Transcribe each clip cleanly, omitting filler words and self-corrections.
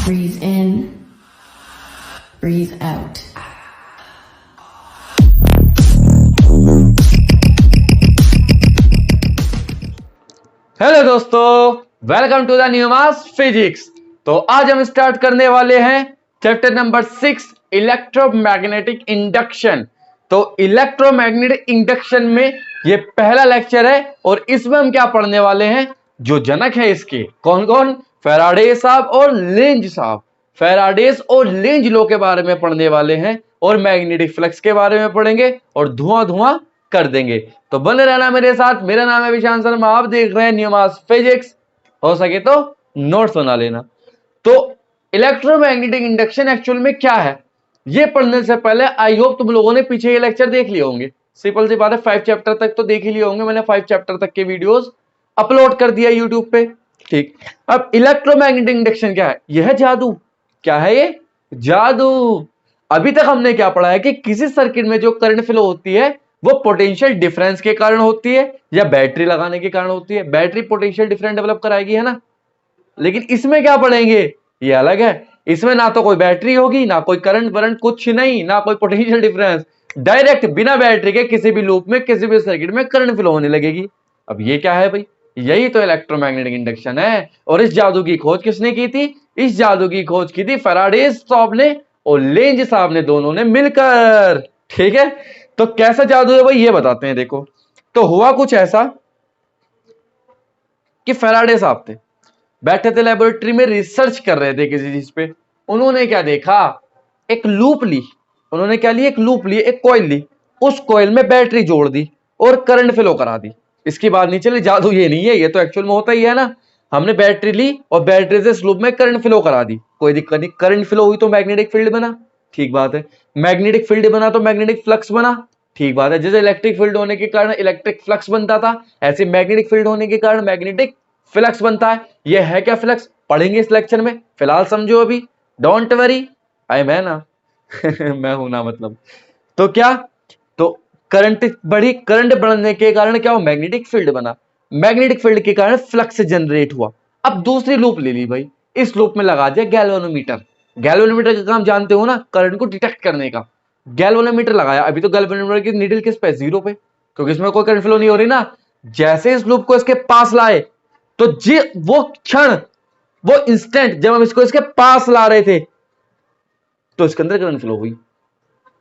Breathe in, breathe out. Hello दोस्तों, welcome to the new mass physics. तो आज हम स्टार्ट करने वाले हैं चैप्टर नंबर 6 इलेक्ट्रोमैग्नेटिक इंडक्शन। तो इलेक्ट्रोमैग्नेटिक इंडक्शन में ये पहला लेक्चर है और इसमें हम क्या पढ़ने वाले हैं, जो जनक है इसके कौन कौन, फैराडे साहब और लेंज साहब। फैराडेस और लेंज लॉ के बारे में पढ़ने वाले हैं और मैग्नेटिक फ्लक्स के बारे में पढ़ेंगे और धुआं धुआं कर देंगे। तो बने रहना मेरे साथ। मेरा नाम है विशांत शर्मा, आप देख रहे हैं न्यू मास फिजिक्स। हो सके तो नोट्स बना लेना। तो इलेक्ट्रोमैग्नेटिक इंडक्शन एक्चुअल में क्या है, ये पढ़ने से पहले आई होप तुम लोगों ने पीछे ये लेक्चर देख लिए होंगे। सिंपल सी बात है, 5 चैप्टर तक तो देख ही लिए होंगे। मैंने 5 चैप्टर तक के वीडियोस अपलोड कर दिया यूट्यूब पे। ठीक, अब इलेक्ट्रोमैग्नेटिक इंडक्शन क्या है? यह जादू। क्या है ये? जादू। अभी तक हमने क्या पढ़ा है कि किसी सर्किट में जो करंट फ्लो होती है वो पोटेंशियल डिफरेंस के कारण होती है या बैटरी लगाने के कारण होती है। बैटरी पोटेंशियल डिफरेंस डेवलप कराएगी, है ना। लेकिन इसमें क्या पढ़ेंगे, ये अलग है। इसमें ना तो कोई बैटरी होगी, ना कोई करंट वरंट, कुछ नहीं, ना कोई पोटेंशियल डिफरेंस। डायरेक्ट बिना बैटरी के किसी भी लूप में किसी भी सर्किट में करंट फ्लो होने लगेगी। अब ये क्या है भाई? यही तो इलेक्ट्रोमैग्नेटिक इंडक्शन है। और इस जादू की खोज किसने की थी? इस जादू की खोज की थी फैराडे साहब ने और लेंज साहब ने, दोनों ने मिलकर। ठीक है, तो कैसा जादू है भाई ये बताते हैं। देखो, तो हुआ कुछ ऐसा कि फैराडे साहब थे, बैठे थे लेबोरेटरी में, रिसर्च कर रहे थे किसी चीज पे। उन्होंने क्या देखा, एक लूप ली। उन्होंने क्या ली? एक लूप ली, एक कॉइल ली। उस कॉइल में बैटरी जोड़ दी और करंट फ्लो करा दी। इसकी बात नहीं चली। जादू ये नहीं है, ये तो एक्चुअल में होता ही है ना। हमने बैटरी ली और बैटरी से इस लूप में करंट फ्लो करा दी, कोई दिक्कत नहीं। करंट फ्लो हुई तो मैग्नेटिक फील्ड बना, ठीक बात है। मैग्नेटिक फील्ड बना तो मैग्नेटिक फ्लक्स बना, ठीक बात है। जैसे इलेक्ट्रिक फील्ड होने के कारण इलेक्ट्रिक फ्लक्स बनता था, ऐसे मैग्नेटिक फील्ड होने के कारण मैग्नेटिक फ्लक्स बनता है। ये है क्या फ्लक्स, पढ़ेंगे इस लेक्चर में। फिलहाल समझो अभी, डोंट वरी, आई मैं ना मैं हूं ना, मतलब। तो क्या, तो करंट बढ़ी, करंट बढ़ने के कारण क्या हुआ? मैग्नेटिक फील्ड बना। मैग्नेटिक फील्ड के कारण फ्लक्स जनरेट हुआ। अब दूसरी लूप ले ली भाई, इस लूप में लगा दिया गैल्वेनोमीटर। गैल्वेनोमीटर का काम जानते हो ना, करंट को डिटेक्ट करने का। गैल्वेनोमीटर लगाया। अभी तो गैल्वेनोमीटर की नीडल किस पे? 0 पे, क्योंकि इसमें कोई करंट फ्लो नहीं हो रही ना। जैसे इस लूप को इसके पास लाए, तो जी वो क्षण, वो इंस्टेंट जब हम इसको इसके पास ला रहे थे, तो इसके अंदर करंट फ्लो हुई।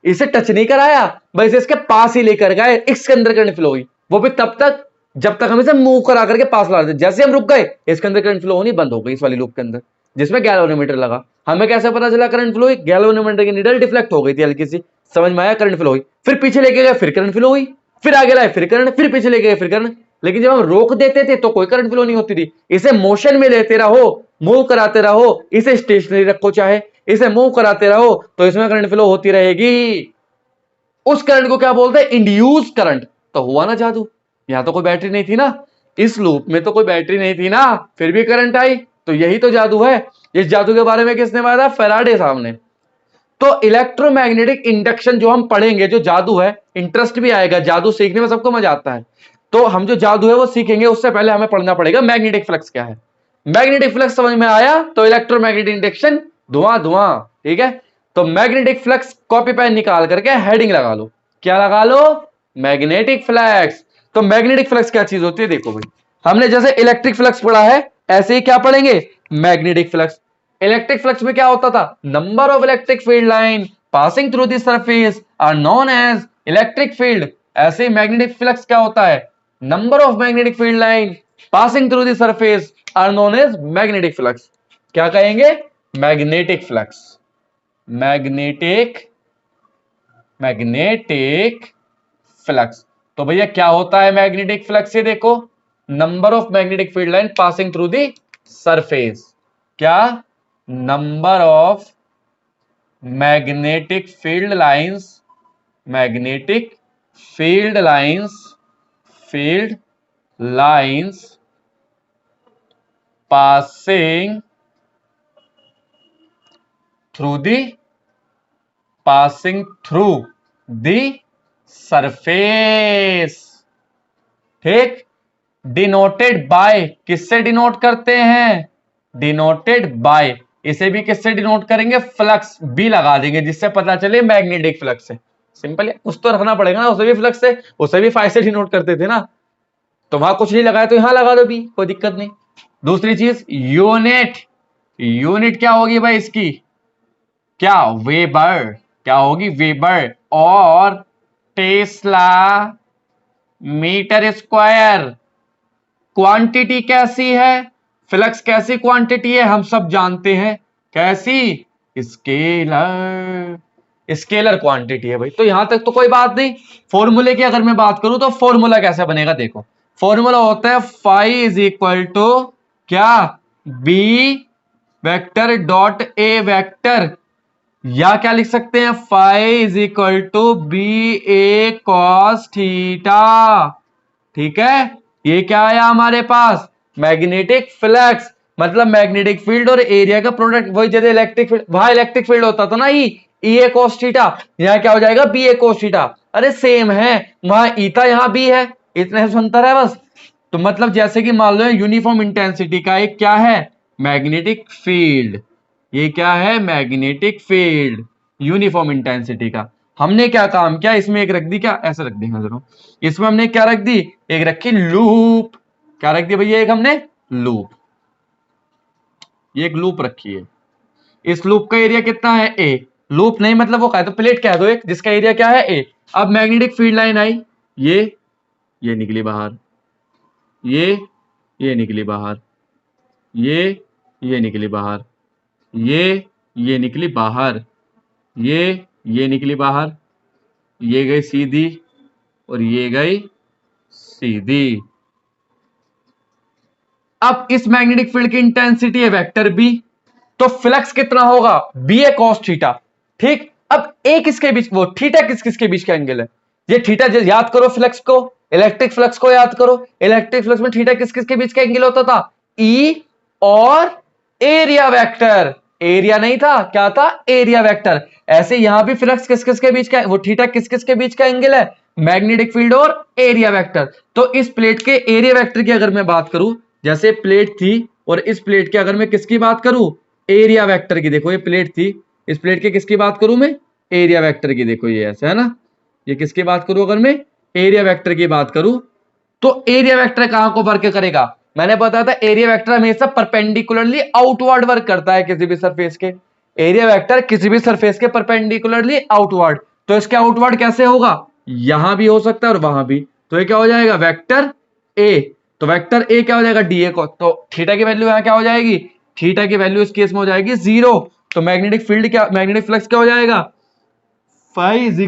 इसे टच नहीं कराया, बस इसके पास ही लेकर गए, इसके अंदर करंट फ्लो हुई। वो भी तब तक जब तक हम इसे मूव करा करके पास ला रहे थे। जैसे हम रुक गए, इसके अंदर करंट फ्लो होनी बंद हो गई, इस वाली लूप के अंदर जिसमें गैल्वेनोमीटर लगा। हमें कैसे पता चला करंट फ्लो हुई? गैल्वेनोमीटर की नीडल डिफ्लेक्ट हो गई थी हल्की सी, समझ में आया, करंट फ्लो हुई। फिर पीछे लेके गए, फिर करंट फ्लो हुई। फिर आगे लाए, फिर करंट, फिर पीछे लेके गए, फिर करंट। लेकिन जब हम रोक देते थे तो कोई करंट फ्लो नहीं होती थी। इसे मोशन में लेते रहो, मूव कराते रहो, इसे स्टेशनरी रखो, चाहे इसे मूव कराते रहो, तो इसमें करंट फ्लो होती रहेगी। उस करंट को क्या बोलते हैं? Induce current. तो हुआ ना जादू। यहां तो कोई बैटरी नहीं थी ना, इस लूप में तो कोई बैटरी नहीं थी ना, फिर भी करंट आई। तो यही तो जादू है। इस जादू के बारे में किसने बताया? फैराडे साहब ने। तो इलेक्ट्रोमैग्नेटिक इंडक्शन जो हम पढ़ेंगे, जो जादू है, इंटरेस्ट भी आएगा। जादू सीखने में सबको मजा आता है। तो हम जो जादू है वो सीखेंगे, उससे पहले हमें पढ़ना पड़ेगा मैग्नेटिक फ्लक्स क्या है। मैग्नेटिक फ्लक्स समझ में आया तो इलेक्ट्रोमैग्नेटिक इंडक्शन धुआं धुआं। ठीक है, तो मैग्नेटिक फ्लक्स कॉपी पेन निकाल करके हेडिंग लगा लो। क्या लगा लो? Magnetic flux. तो मैग्नेटिक फ्लक्स क्या चीज होती है? देखो भाई, हमने जैसे इलेक्ट्रिक फ्लक्स पढ़ा है, ऐसे ही क्या पढ़ेंगे? Magnetic flux. इलेक्ट्रिक फ्लक्स में क्या होता था? Number of electric field line passing through the surface are known as electric field. ऐसे ही मैग्नेटिक फ्लक्स क्या होता है? Number of magnetic field line passing through the surface are known as magnetic flux. क्या कहेंगे? Magnetic flux. Magnetic magnetic flux. तो भैया क्या होता है मैग्नेटिक फ्लक्स? ये देखो, number of magnetic field line passing through the surface. क्या? Number of magnetic field lines, magnetic field lines, field lines passing through the surface। ठीक, डिनोटेड बाय, किससे डिनोट करते हैं? डिनोटेड बाय इसे भी किससे डिनोट करेंगे, फ्लक्स बी लगा देंगे, जिससे पता चले मैग्नेटिक फ्लक्स है। सिंपल है, कुछ तो रखना पड़ेगा ना, उसे भी फ्लक्स है, उसे भी फाई से डिनोट करते थे ना, तो वहां कुछ नहीं लगाया तो यहां लगा दो बी, कोई दिक्कत नहीं। दूसरी चीज यूनिट, यूनिट क्या होगी भाई इसकी, क्या वेबर, क्या होगी वेबर, और टेस्ला मीटर स्क्वायर। क्वांटिटी कैसी है, फ्लक्स कैसी क्वांटिटी है, हम सब जानते हैं, कैसी, स्केलर, स्केलर क्वांटिटी है भाई। तो यहां तक तो कोई बात नहीं। फॉर्मूले की अगर मैं बात करूं तो फॉर्मूला कैसे बनेगा, देखो फॉर्मूला होता है फाई इज इक्वल टू क्या, B vector dot A vector, या क्या लिख सकते हैं, phi is equal to B A cos theta. ठीक है, ये क्या आया हमारे पास, मैग्नेटिक फ्लक्स, मतलब मैग्नेटिक फील्ड और एरिया का प्रोडक्ट। वही जैसे इलेक्ट्रिक फील्ड, वहां इलेक्ट्रिक फील्ड होता था ना ई ए कोस थीटा, यहाँ क्या हो जाएगा बी ए कोस थीटा। अरे सेम है, वहां ई था यहाँ बी है, इतने से अंतर है बस। तो मतलब जैसे कि मान लो यूनिफॉर्म इंटेंसिटी का एक क्या है, मैग्नेटिक फील्ड, ये क्या है, मैग्नेटिक फील्ड यूनिफॉर्म इंटेंसिटी का। हमने क्या काम किया, इसमें एक रख दी, क्या ऐसे रख दी जरा, इसमें हमने क्या रख दी, एक रखी लूप, क्या रख दी भैया, एक हमने लूप, ये एक लूप रखी है। इस लूप का एरिया कितना है, ए, लूप नहीं मतलब वो कह दो प्लेट कह दो एक, जिसका एरिया क्या है ए। अब मैग्नेटिक फील्ड लाइन आई, ये निकली बाहर, ये निकली बाहर, ये निकली बाहर, ये निकली बाहर, ये निकली बाहर, ये गई सीधी और ये गई सीधी। अब इस मैग्नेटिक फील्ड की इंटेंसिटी है वेक्टर बी, तो फ्लक्स कितना होगा, बी ए कॉस थीटा। ठीक, अब ए किसके बीच, वो थीटा किसके बीच का एंगल है, ये थीटा याद करो, फ्लक्स को, इलेक्ट्रिक फ्लक्स को याद करो, इलेक्ट्रिक फ्लक्स में थीटा किसके बीच का एंगल होता था, ई और एरिया वेक्टर, एरिया नहीं था, क्या था, एरिया वेक्टर। ऐसे यहां भी फ्लक्स किस के बीच का, वो थीटा किस के बीच का एंगल है, मैग्नेटिक फील्ड और एरिया वेक्टर। तो इस प्लेट के एरिया वेक्टर की अगर मैं बात करूं, जैसे प्लेट थी और इस प्लेट की अगर मैं किसकी बात करूं, एरिया वेक्टर की, देखो ये प्लेट थी, इस प्लेट की किसकी बात करूं मैं, एरिया वेक्टर की, देखो ये ऐसा है ना, ये किसकी बात करूं अगर मैं एरिया वेक्टर की बात करूं, तो एरिया वेक्टर कहां को वर्क करेगा, मैंने बताया था एरिया वेक्टर हमेशा परपेंडिकुलरली आउटवर्ड वर्क करता है किसी भी सरफेस के, एरिया वेक्टर किसी भी सरफेस के परपेंडिकुलरली आउटवर्ड। तो इसके आउटवर्ड कैसे होगा, यहां भी हो सकता है और वहां भी, तो ये क्या हो जाएगा वेक्टर ए, तो वेक्टर ए क्या हो जाएगा डीए को, तो थीटा की वैल्यू यहां क्या हो जाएगी, थीटा की वैल्यू इस केस में हो जाएगी 0। तो मैग्नेटिक फील्ड क्या, मैग्नेटिक फ्लक्स क्या हो जाएगा, phi is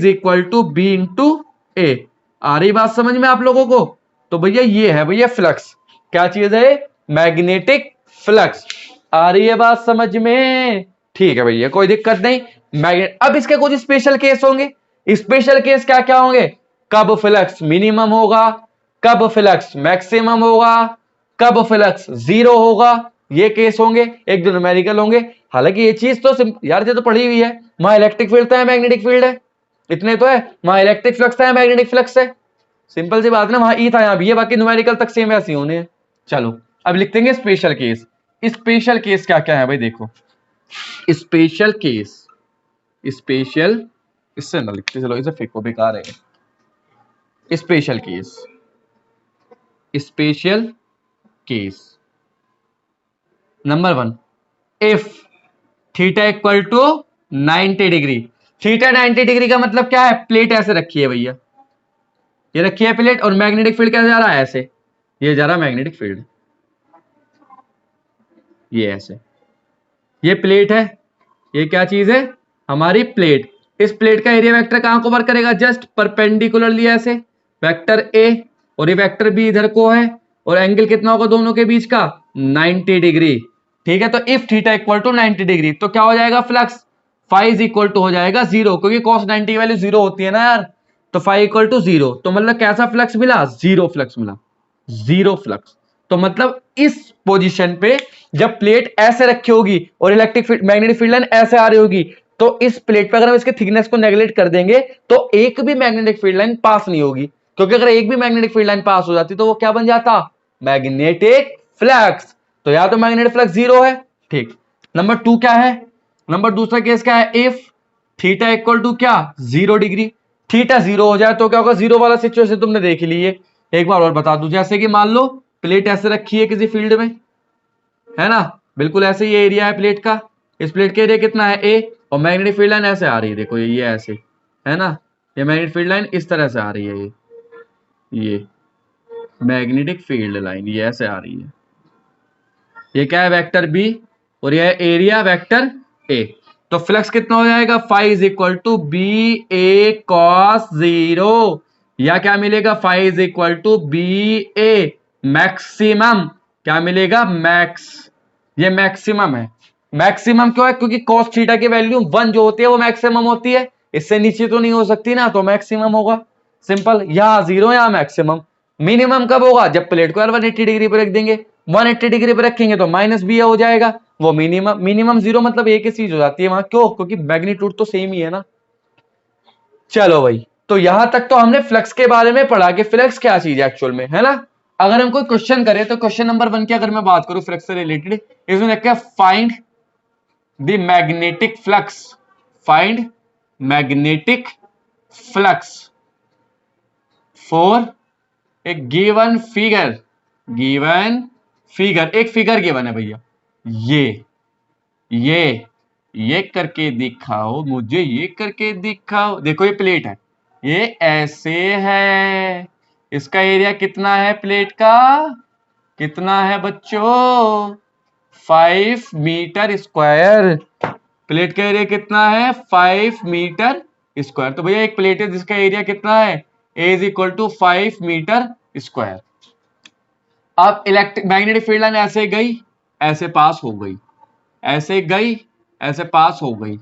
equal to B into A. आ रही बात समझ में आप लोगों को, तो भैया ये है भैया फ्लक्स, क्या चीज है, मैग्नेटिक फ्लक्स। आ रही है बात समझ में, ठीक है भैया कोई दिक्कत नहीं। मैग्नेट, अब इसके कुछ स्पेशल केस होंगे, स्पेशल केस क्या क्या होंगे, कब फ्लक्स मिनिमम होगा, कब फ्लक्स मैक्सिमम होगा, कब फ्लक्स 0 होगा, ये केस होंगे, एक दो न्यूमेरिकल होंगे। हालांकि ये चीज तो यार ये तो पढ़ी हुई है, वहां इलेक्ट्रिक फील्ड है मैग्नेटिक फील्ड है, इतने तो है, वहां इलेक्ट्रिक फ्लक्स है मैग्नेटिक फ्लक्स है, सिंपल सी बात ना, वहां ई था यहाँ भी है, बाकी न्यूमेरिकल तक सेम वैसे होने हैं। चलो अब लिखते हैं स्पेशल केस। स्पेशल केस क्या क्या है भाई, देखो स्पेशल केस, स्पेशल, इससे ना लिखते चलो, इसे फेंको बेकार है। Special case, special case number 1, if theta equal to 90 degree. Theta 90 degree का मतलब क्या है, प्लेट ऐसे रखी है भैया, ये रखी है प्लेट और मैग्नेटिक फील्ड कैसे जा रहा है, ऐसे, ये जा रहा है मैग्नेटिक फील्ड, ये ऐसे, ये प्लेट है, ये क्या चीज है, हमारी प्लेट। इस प्लेट का एरिया वेक्टर कहां को वर्क करेगा, जस्ट परपेंडिकुलरली ऐसे, वेक्टर ए, और ये वेक्टर बी इधर को है, और एंगल कितना होगा दोनों के बीच का, 90 डिग्री। ठीक है, तो if theta equal to 90 degree तो क्या हो जाएगा, flux phi is equal to हो जाएगा 0, क्योंकि cos 90 की वैल्यू 0 होती है ना यार, तो फाई इक्वल टू 0, तो मतलब कैसा फ्लक्स मिला, 0 फ्लक्स मिला, 0 फ्लक्स। तो मतलब इस पोजीशन पे जब प्लेट ऐसे रखी होगी और electric field, magnetic field line ऐसे आ रही होगी, तो इस प्लेट पे अगर हम इसके थिकनेस को नेगलेक्ट कर देंगे तो एक भी मैग्नेटिक फील्ड लाइन पास नहीं होगी, क्योंकि अगर एक भी मैग्नेटिक फील्ड लाइन पास हो जाती तो वो क्या बन जाता, मैग्नेटिक फ्लक्स। तो या तो मैग्नेटिक फ्लक्स जीरो है, ठीक। नंबर 2 क्या है, नंबर दूसरा केस क्या है, इफ थीटा इक्वल टू क्या 0 डिग्री, थीटा 0 हो जाए तो क्या होगा, जीरो वाला सिचुएशन तुमने देख ली है। एक बार और बता दूं, जैसे कि मान लो प्लेट ऐसे रखी है किसी फील्ड में, है ना, बिल्कुल ऐसे ये एरिया है प्लेट का, इस प्लेट का एरिया कितना है ए, और मैग्नेटिक फील्ड लाइन ऐसे आ रही है, देखो ये ऐसे है ना, ये मैग्नेटिक फील्ड लाइन इस तरह से आ रही है, ये मैग्नेटिक फील्ड लाइन ये ऐसे आ रही है, ये क्या है वेक्टर बी, और यह एरिया वेक्टर ए। तो फ्लक्स कितना हो जाएगा, phi is equal to B A cos zero, या क्या मिलेगा, phi is equal to B A maximum, क्या मिलेगा मैक्स, ये मैक्सिमम है। मैक्सिमम क्यों है, क्योंकि कॉस थीटा की वैल्यू 1 जो होती है वो मैक्सिमम होती है, इससे नीचे तो नहीं हो सकती ना, तो मैक्सिमम होगा, सिंपल, यहां जीरो यहां मैक्सिमम। मिनिमम कब होगा, जब प्लेट को 180 डिग्री पर रख देंगे, 180 डिग्री पर रखेंगे तो माइनस बी हो जाएगा, वो मिनिमम, मिनिमम जीरो मतलब एक ही चीज हो जाती है वहां, क्यों, क्योंकि मैग्नीट्यूड तो सेम ही है ना। चलो भाई, तो यहां तक तो हमने फ्लक्स के बारे में पढ़ा कि फ्लक्स क्या चीज है एक्चुअल में, है ना। अगर हम कोई क्वेश्चन करें तो क्वेश्चन नंबर 1 की अगर मैं बात करूं फ्लक्स से रिलेटेड, इसमें लिखा है find the magnetic flux, find magnetic flux for a given figure, given figure, एक फिगर गिवन है भैया, ये करके दिखाओ मुझे, ये करके दिखाओ, देखो ये प्लेट है, ये ऐसे है, इसका एरिया कितना है प्लेट का, कितना है बच्चों, 5 मीटर स्क्वायर, प्लेट का एरिया कितना है 5 मीटर स्क्वायर। तो भैया एक प्लेट है जिसका एरिया कितना है, A is equal to 5 metre square. अब इलेक्ट्रिक मैग्नेटिक फील्ड लाइन ऐसे गई, ऐसे पास हो गई, ऐसे गई, ऐसे पास हो गई,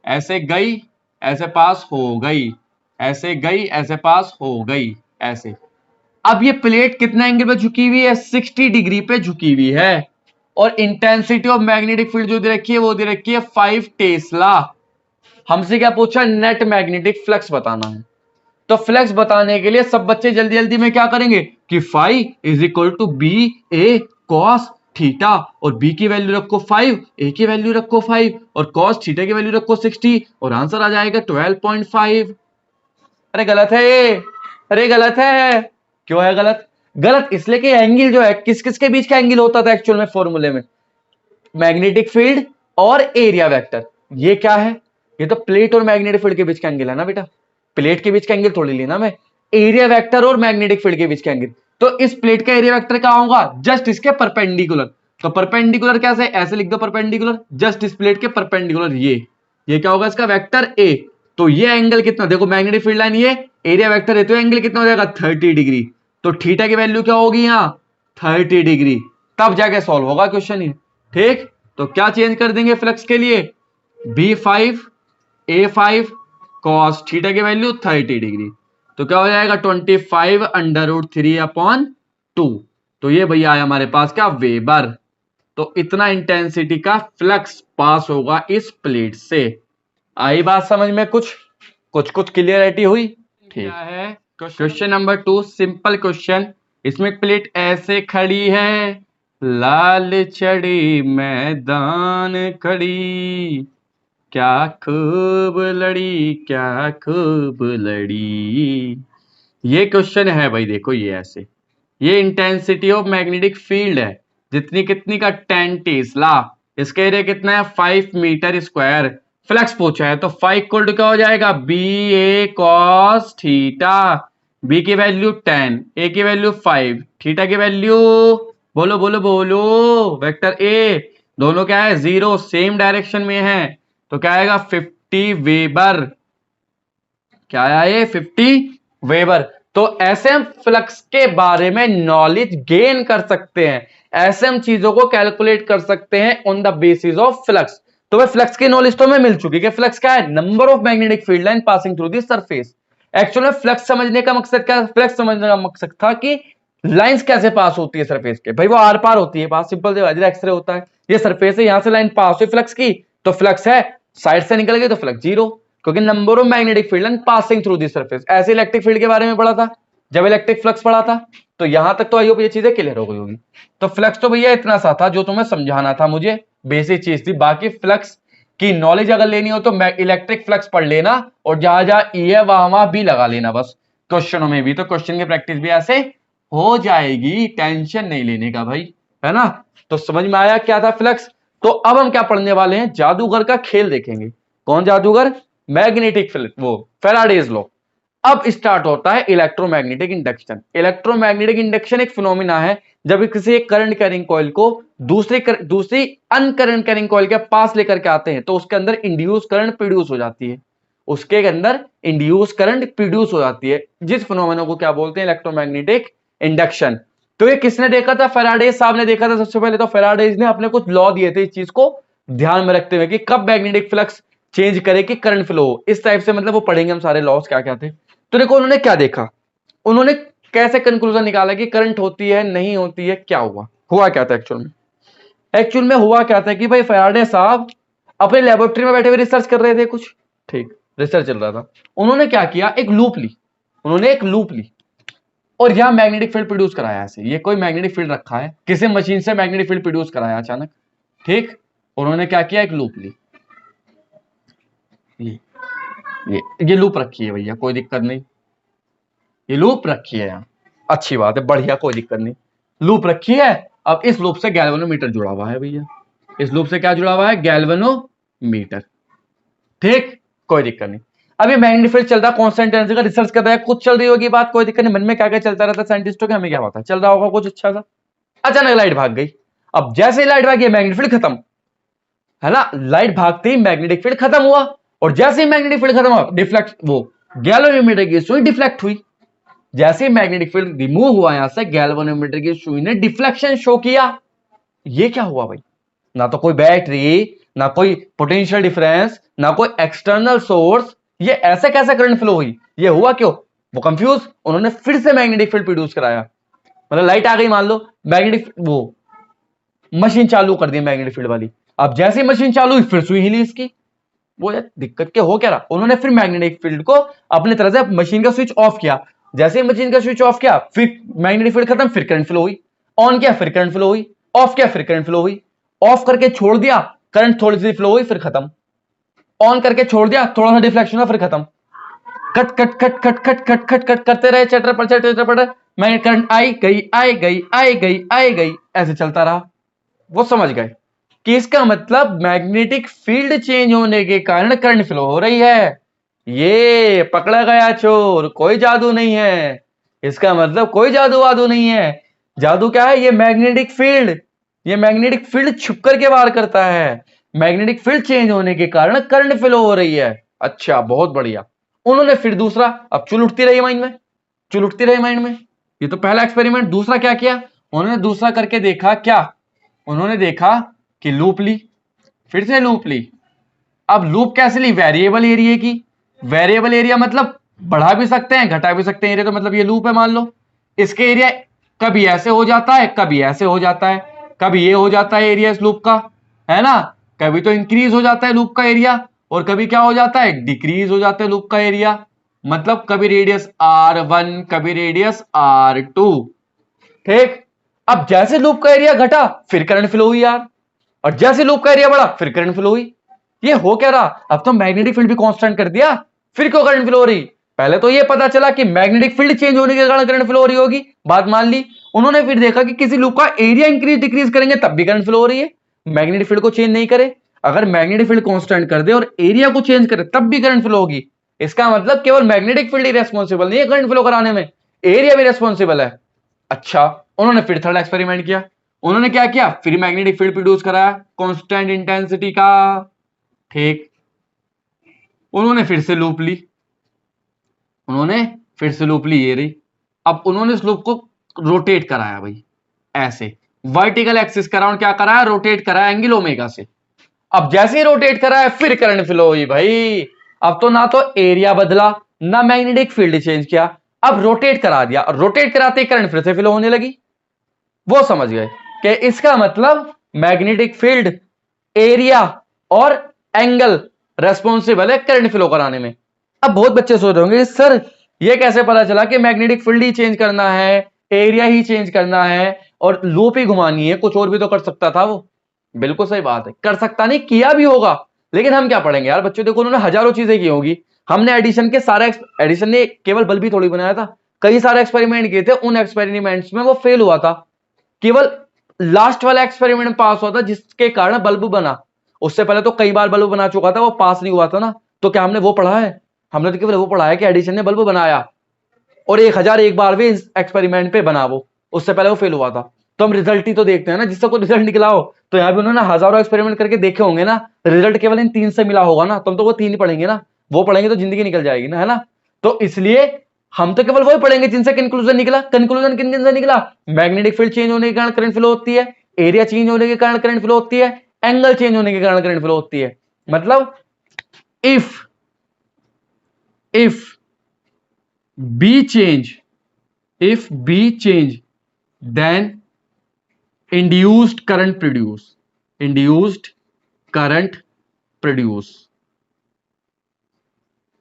ऐसे गई, ऐसे पास हो गई, ऐसे गई, ऐसे पास हो गई, ऐसे। अब ये प्लेट कितना एंगल पे झुकी हुई है, 60 डिग्री पे झुकी हुई है, और इंटेंसिटी ऑफ मैग्नेटिक फील्ड जो दे रखी है वो दे रखी है 5 टेस्ला। हमसे क्या पूछा, नेट मैग्नेटिक फ्लक्स बताना है। तो फ्लक्स बताने के लिए सब बच्चे जल्दी जल्दी में क्या करेंगे कि phi is equal to B A cos theta, और बी की वैल्यू रखो 5, ए की वैल्यू रखो 5, और कॉस थीटा की वैल्यू रखो 60, और आंसर आ जाएगा 12.5। अरे गलत है ये, अरे गलत है, क्यों है गलत, गलत इसलिए कि एंगल जो है किस किस के बीच का एंगल होता था एक्चुअल में फॉर्मूले में, मैग्नेटिक फील्ड और एरिया वेक्टर। ये क्या है, ये तो प्लेट और मैग्नेटिक फील्ड के बीच का एंगल है ना बेटा, प्लेट के बीच का एंगल थोड़ी लेना मैं, एरिया वेक्टर और मैग्नेटिक फील्ड के बीच का एंगल। तो इस प्लेट का एरिया वेक्टर क्या होगा, जस्ट इसके परपेंडिकुलर। तो परपेंडिकुलर कैसे, ऐसे लिख दो परपेंडिकुलर, जस्ट इस प्लेट के परपेंडिकुलर, ये क्या होगा इसका वेक्टर ए। तो ये एंगल कितना, देखो मैग्नेटिक फील्ड लाइन ये, एरिया वेक्टर है, तो एंगल कितना हो जाएगा 30 डिग्री। तो थीटा की वैल्यू क्या होगी यहां 30 डिग्री, तब जाके सॉल्व होगा क्वेश्चन ये, ठीक। तो क्या चेंज कर देंगे फ्लक्स के लिए, B5 A5 कॉस थीटा की वैल्यू 30 डिग्री, तो क्या हो जाएगा 25 अंडर रूट 3/2। तो ये भैया आया हमारे पास क्या वेबर। तो इतना इंटेंसिटी का फ्लक्स पास होगा इस प्लेट से। आई बात समझ में, कुछ कुछ कुछ क्लियरिटी हुई, ठीक है। क्वेश्चन नंबर 2 सिंपल क्वेश्चन, इसमें प्लेट ऐसे खड़ी है, लाल चढ़ी मैदान खड़ी, क्या खूब लड़ी, क्या खूब लड़ी। ये क्वेश्चन है भाई, देखो ये ऐसे, ये इंटेंसिटी ऑफ मैग्नेटिक फील्ड है, जितनी कितनी का 10 टेस्ला, इसका एरिया कितना है 5 मीटर स्क्वायर, फ्लक्स पूछा है, तो 5 इक्वल टू क्या हो जाएगा B A cos theta, B की वैल्यू 10, ए की वैल्यू 5, थीटा की वैल्यू बोलो बोलो बोलो, वेक्टर ए, दोनों क्या है जीरो, सेम डायरेक्शन में है, तो क्या आएगा 50 वेबर, क्या आया ये 50 वेबर। तो ऐसे हम फ्लक्स के बारे में नॉलेज गेन कर सकते हैं, ऐसे हम चीजों को कैलकुलेट कर सकते हैं on the basis of flux. तो भाई फ्लक्स की नॉलेज तो हमें मिल चुकी है, फ्लक्स क्या है, number of magnetic field line passing through the surface. Actually में फ्लक्स समझने का मकसद क्या, फ्लक्स समझने का मकसद था कि लाइंस कैसे पास होती है सरफेस के, भाई वो आर पार होती है, बात सिंपल से एक्सरे होता है, ये सरफेस है, यहां से लाइन पास हुई फ्लक्स की, तो फ्लक्स है, साइड से निकल गई तो फ्लक्स जीरो, क्योंकि number of magnetic field line passing through the surface. ऐसे इलेक्ट्रिक फील्ड के बारे में पढ़ा था, जब इलेक्ट्रिक फ्लक्स पढ़ा था। तो यहां तक तो आई होप ये चीजें क्लियर हो गई होगी। तो फ्लक्स तो भैया इतना सा था जो तुम्हें समझाना था मुझे, बेसिक चीज थी। बाकी फ्लक्स की नॉलेज अगर लेनी हो तो इलेक्ट्रिक फ्लक्स पढ़ लेना, और जहां जहां ई है वहां भी लगा लेना बस क्वेश्चनों में भी, तो क्वेश्चन की प्रैक्टिस भी ऐसे हो जाएगी, टेंशन नहीं लेने का भाई, है ना। तो समझ में आया क्या था फ्लक्स। तो अब हम क्या पढ़ने वाले हैं, जादूगर का खेल देखेंगे। कौन जादूगर, मैग्नेटिक फील्ड, वो फेराडेज लॉ। अब स्टार्ट होता है इलेक्ट्रोमैग्नेटिक इंडक्शन। इलेक्ट्रोमैग्नेटिक इंडक्शन एक फिनोमिना है जब किसी एक करंट कैरिंग कॉइल को दूसरी अनकरंट कैरिंग कॉइल के पास लेकर के आते हैं तो उसके अंदर इंड्यूस करंट प्रोड्यूस हो जाती है, उसके अंदर इंड्यूस करंट प्रोड्यूस हो जाती है, जिस फिनोमिना को क्या बोलते हैं, इलेक्ट्रोमैग्नेटिक इंडक्शन। तो ये किसने देखा था, फेराडे साहब ने देखा था सबसे पहले। तो फेराडेज ने अपने कुछ लॉ दिए थे इस चीज को ध्यान में रखते हुए कि कब मैग्नेटिक फ्लक्स चेंज करे कि करंट फ्लो हो, इस टाइप से, मतलब वो पढ़ेंगे हम सारे लॉस क्या क्या थे। तो देखो उन्होंने क्या देखा, उन्होंने कैसे कंक्लूजन निकाला कि करंट होती है नहीं होती है, क्या हुआ क्या था एक्चुअल में हुआ क्या था कि भाई फैराडे साहब अपने लेबोरेटरी में बैठे हुए रिसर्च कर रहे थे कुछ, ठीक, रिसर्च चल रहा था। उन्होंने क्या किया, एक लूप ली और यहां मैग्नेटिक फील्ड प्रोड्यूस कराया। ऐसे ये कोई मैग्नेटिक फील्ड रखा है, किसी मशीन से मैग्नेटिक फील्ड प्रोड्यूस कराया अचानक, ठीक। उन्होंने क्या किया, एक लूप ली, ये लूप रखी है भैया, कोई दिक्कत नहीं, ये लूप रखी है यहां, अच्छी बात है, बढ़िया, कोई दिक्कत नहीं, लूप रखी है। अब इस लूप से गैल्वेनोमीटर जुड़ा हुआ है भैया, इस लूप से क्या जुड़ा हुआ है, गैल्वेनोमीटर, ठीक, कोई दिक्कत नहीं। अब ये मैग्नेटिक फील्ड चल रहा है, कांस्टेंट एनर्जी का रिसर्च कर रहा है, कुछ चल रही होगी बात, कोई दिक्कत नहीं, मन में क्या क्या चलता रहता है साइंटिस्टों के, हमें क्या पता, चल रहा होगा कुछ अच्छा सा। अचानक लाइट भाग गई। अब जैसे ही लाइट भागी मैग्नेटिक फील्ड खत्म, है ना, लाइट भागते ही मैग्नेटिक फील्ड खत्म हुआ, और जैसे ही मैग्नेटिक फील्ड खत्म हुआ डिफ्लेक्ट, वो गैल्वेनोमीटर की सुई डिफ्लेक्ट हुई। जैसे ही मैग्नेटिक फील्ड रिमूव हुआ यहां से, गैल्वेनोमीटर की सुई ने डिफ्लेक्शन शो किया। ये क्या हुआ भाई, ना तो कोई बैटरी, ना कोई पोटेंशियल डिफरेंस, ना कोई एक्सटर्नल सोर्स, ये ऐसे कैसे करंट फ्लो हुई, ये हुआ क्यों, वो कंफ्यूज। उन्होंने फिर से मैग्नेटिक फील्ड प्रोड्यूस कराया, मतलब लाइट आ गई मान लो, मैग्नेटिक वो मशीन चालू कर दी मैग्नेटिक फील्ड वाली। अब जैसे मशीन चालू हुई फिर सुई हिली इसकी, वो यार दिक्कत क्या हो क्या रहा। उन्होंने फिर मैग्नेटिक फील्ड को अपनी तरह से मशीन का स्विच ऑफ किया, जैसे ही मशीन का स्विच ऑफ किया फिर मैग्नेटिक फील्ड खत्म, फिर करंट फ्लो हुई, ऑन किया फिर करंट फ्लो हुई, ऑफ किया फिर करंट फ्लो हुई, ऑफ करके छोड़ दिया करंट थोड़ी सी फ्लो हुई फिर खत्म, ऑन करके छोड़ दिया थोड़ा सा डिफ्लेक्शन हुआ फिर खत्म, cut cut cut cut cut cut cut cut करते रहे, चटर पर मैग्नेट करंट आई गई आई गई आई गई आई गई, ऐसे चलता रहा। वो समझ गए कि इसका मतलब मैग्नेटिक फील्ड चेंज होने के कारण करंट फ्लो हो रही है। ये पकड़ा गया चोर, कोई जादू नहीं है, इसका मतलब कोई जादू वादू नहीं है। जादू क्या है, ये मैग्नेटिक फील्ड छुप करके वार करता है, मैग्नेटिक फील्ड चेंज होने के कारण करंट फ्लो हो रही है। अच्छा, बहुत बढ़िया। उन्होंने फिर दूसरा, अब चुल उठती रही माइंड में, ये तो पहला एक्सपेरिमेंट। दूसरा क्या किया उन्होंने, दूसरा करके देखा क्या, उन्होंने देखा कि लूप ली, फिर से लूप ली। अब लूप कैसे ली, वेरिएबल एरिया की, वेरिएबल एरिया मतलब बढ़ा भी सकते हैं घटा भी सकते हैं एरिया, तो मतलब ये लूप है मान लो, इसके एरिया कभी ऐसे हो जाता है कभी ऐसे हो जाता है, कभी ये हो जाता है एरिया इस लूप का, है ना, कभी तो इंक्रीज हो जाता है लूप का एरिया, और कभी क्या हो जाता है, डिक्रीज हो जाता है लूप का एरिया, मतलब कभी रेडियस R1 कभी रेडियस R2, ठीक। अब जैसे लूप का एरिया घटा फिर करंट फ्लो हुई यार, और जैसे लूप का एरिया बढ़ा फिर करंट फ्लो हुई। ये हो क्या रहा, अब तो मैग्नेटिक फील्ड भी कांस्टेंट कर दिया, फिर क्यों करंट फ्लो हो रही। पहले तो ये पता चला कि मैग्नेटिक फील्ड चेंज होने के कारण करंट फ्लो हो रही होगी, बात मान ली। उन्होंने फिर देखा कि किसी लूप का एरिया इंक्रीज डिक्रीज करेंगे तब भी करंट फ्लो हो रही है, मैग्नेटिक फील्ड को चेंज नहीं करे, अगर मैग्नेटिक फील्ड कांस्टेंट कर दे और एरिया को चेंज करे तब भी करंट फ्लो होगी। इसका मतलब केवल मैग्नेटिक फील्ड ही रेस्पॉन्सिबल नहीं है करंट फ्लो कराने में, एरिया भी रेस्पॉन्सिबल है। अच्छा, उन्होंने फिर थर्ड एक्सपेरिमेंट किया, उन्होंने क्या किया, फिर मैग्नेटिक फील्ड प्रोड्यूस कराया कांस्टेंट इंटेंसिटी का, ठीक। उन्होंने फिर से लूप ली, ये रही। अब उन्होंने इस लूप को रोटेट कराया भाई, ऐसे वर्टिकल एक्सिस का राउंड क्या कराया, रोटेट कराया एंगल ओमेगा से। अब जैसे ही रोटेट कराया फिर करंट फ्लो हुई भाई। अब तो ना तो एरिया बदला ना मैग्नेटिक फील्ड चेंज किया, अब रोटेट करा दिया, और रोटेट कराते ही करंट फिर से फ्लो होने लगी। वो समझ गए कि इसका मतलब मैग्नेटिक फील्ड, एरिया और एंगल रेस्पॉन्सिबल है करंट फ्लो कराने में। अब बहुत बच्चे सोच रहे होंगे सर ये कैसे पता चला कि मैग्नेटिक फील्ड ही चेंज करना है, एरिया ही चेंज करना है और लूप ही घुमानी है, कुछ और भी तो कर सकता था वो। बिल्कुल सही बात है, कर सकता नहीं, किया भी होगा, लेकिन हम क्या पढ़ेंगे यार बच्चों, देखो उन्होंने हजारों चीजें की होगी। हमने एडिशन के सारे एडिशन ने केवल बल्ब ही थोड़ी बनाया था, कई सारे एक्सपेरिमेंट किए थे, उन एक्सपेरिमेंट्स में वो फेल हुआ था, केवल लास्ट वाला एक्सपेरिमेंट पास हुआ था जिसके कारण बल्ब बना। उससे पहले तो कई बार बल्ब बना चुका था, वो पास नहीं हुआ था ना। तो क्या हमने वो पढ़ा है? हमने तो केवल वो पढ़ा है कि एडिशन ने बल्ब बनाया और 1001 बार भी एक्सपेरिमेंट पे बना वो, उससे पहले वो फेल हुआ था। तो हम रिजल्ट ही तो देखते हैं ना, जिससे कोई रिजल्ट निकला हो। तो यहां भी उन्होंने हजारों एक्सपेरिमेंट करके देखे होंगे ना, रिजल्ट केवल इन 3 से मिला होगा ना, तुम तो वो 3 ही पढ़ेंगे ना, वो पढ़ेंगे तो जिंदगी निकल जाएगी ना, है ना। तो इसलिए हम तो केवल वही पढ़ेंगे जिनसे कंक्लूजन निकला। कंक्लूजन किन किन से निकला? मैग्नेटिक फील्ड चेंज होने के कारण करंट फ्लो होती है, एरिया चेंज होने के कारण करंट फ्लो होती है, एंगल चेंज होने के कारण करंट फ्लो होती है। मतलब if B change, if B change, then induced current produce, induced current produce।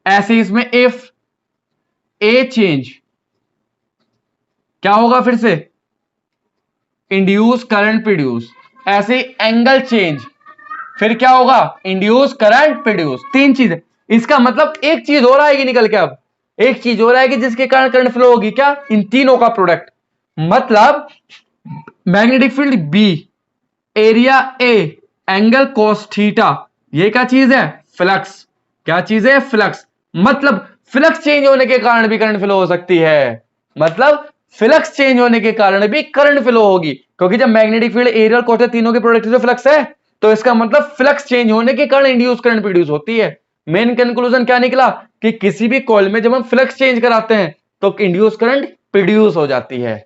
ऐसे इसमें if A change क्या होगा फिर से? Induce current produce. ऐसे एंगल चेंज फिर क्या होगा? Induce current produce. 3 चीजें, इसका मतलब एक चीज हो रहा है कि निकल के, अब एक चीज हो रहा है कि जिसके कारण करंट फ्लो होगी, क्या? इन तीनों का प्रोडक्ट। मतलब magnetic field B, area A, angle cos theta, ये क्या चीज है? फ्लक्स। क्या चीज है? फ्लक्स। मतलब फ्लक्स चेंज होने के कारण भी करंट फ्लो हो सकती है, मतलब फ्लक्स चेंज होने के कारण भी करंट फ्लो होगी, क्योंकि जब मैग्नेटिक फील्ड, एरिया और कोस तीनों के प्रोडक्ट से फ्लक्स है, तो इसका मतलब फ्लक्स चेंज होने के कारण इंड्यूस करंट प्रोड्यूस होती है। मेन कंक्लूजन क्या निकला कि किसी भी कॉइल में जब हम फ्लक्स चेंज कराते हैं तो इंड्यूस करंट प्रोड्यूस हो जाती है,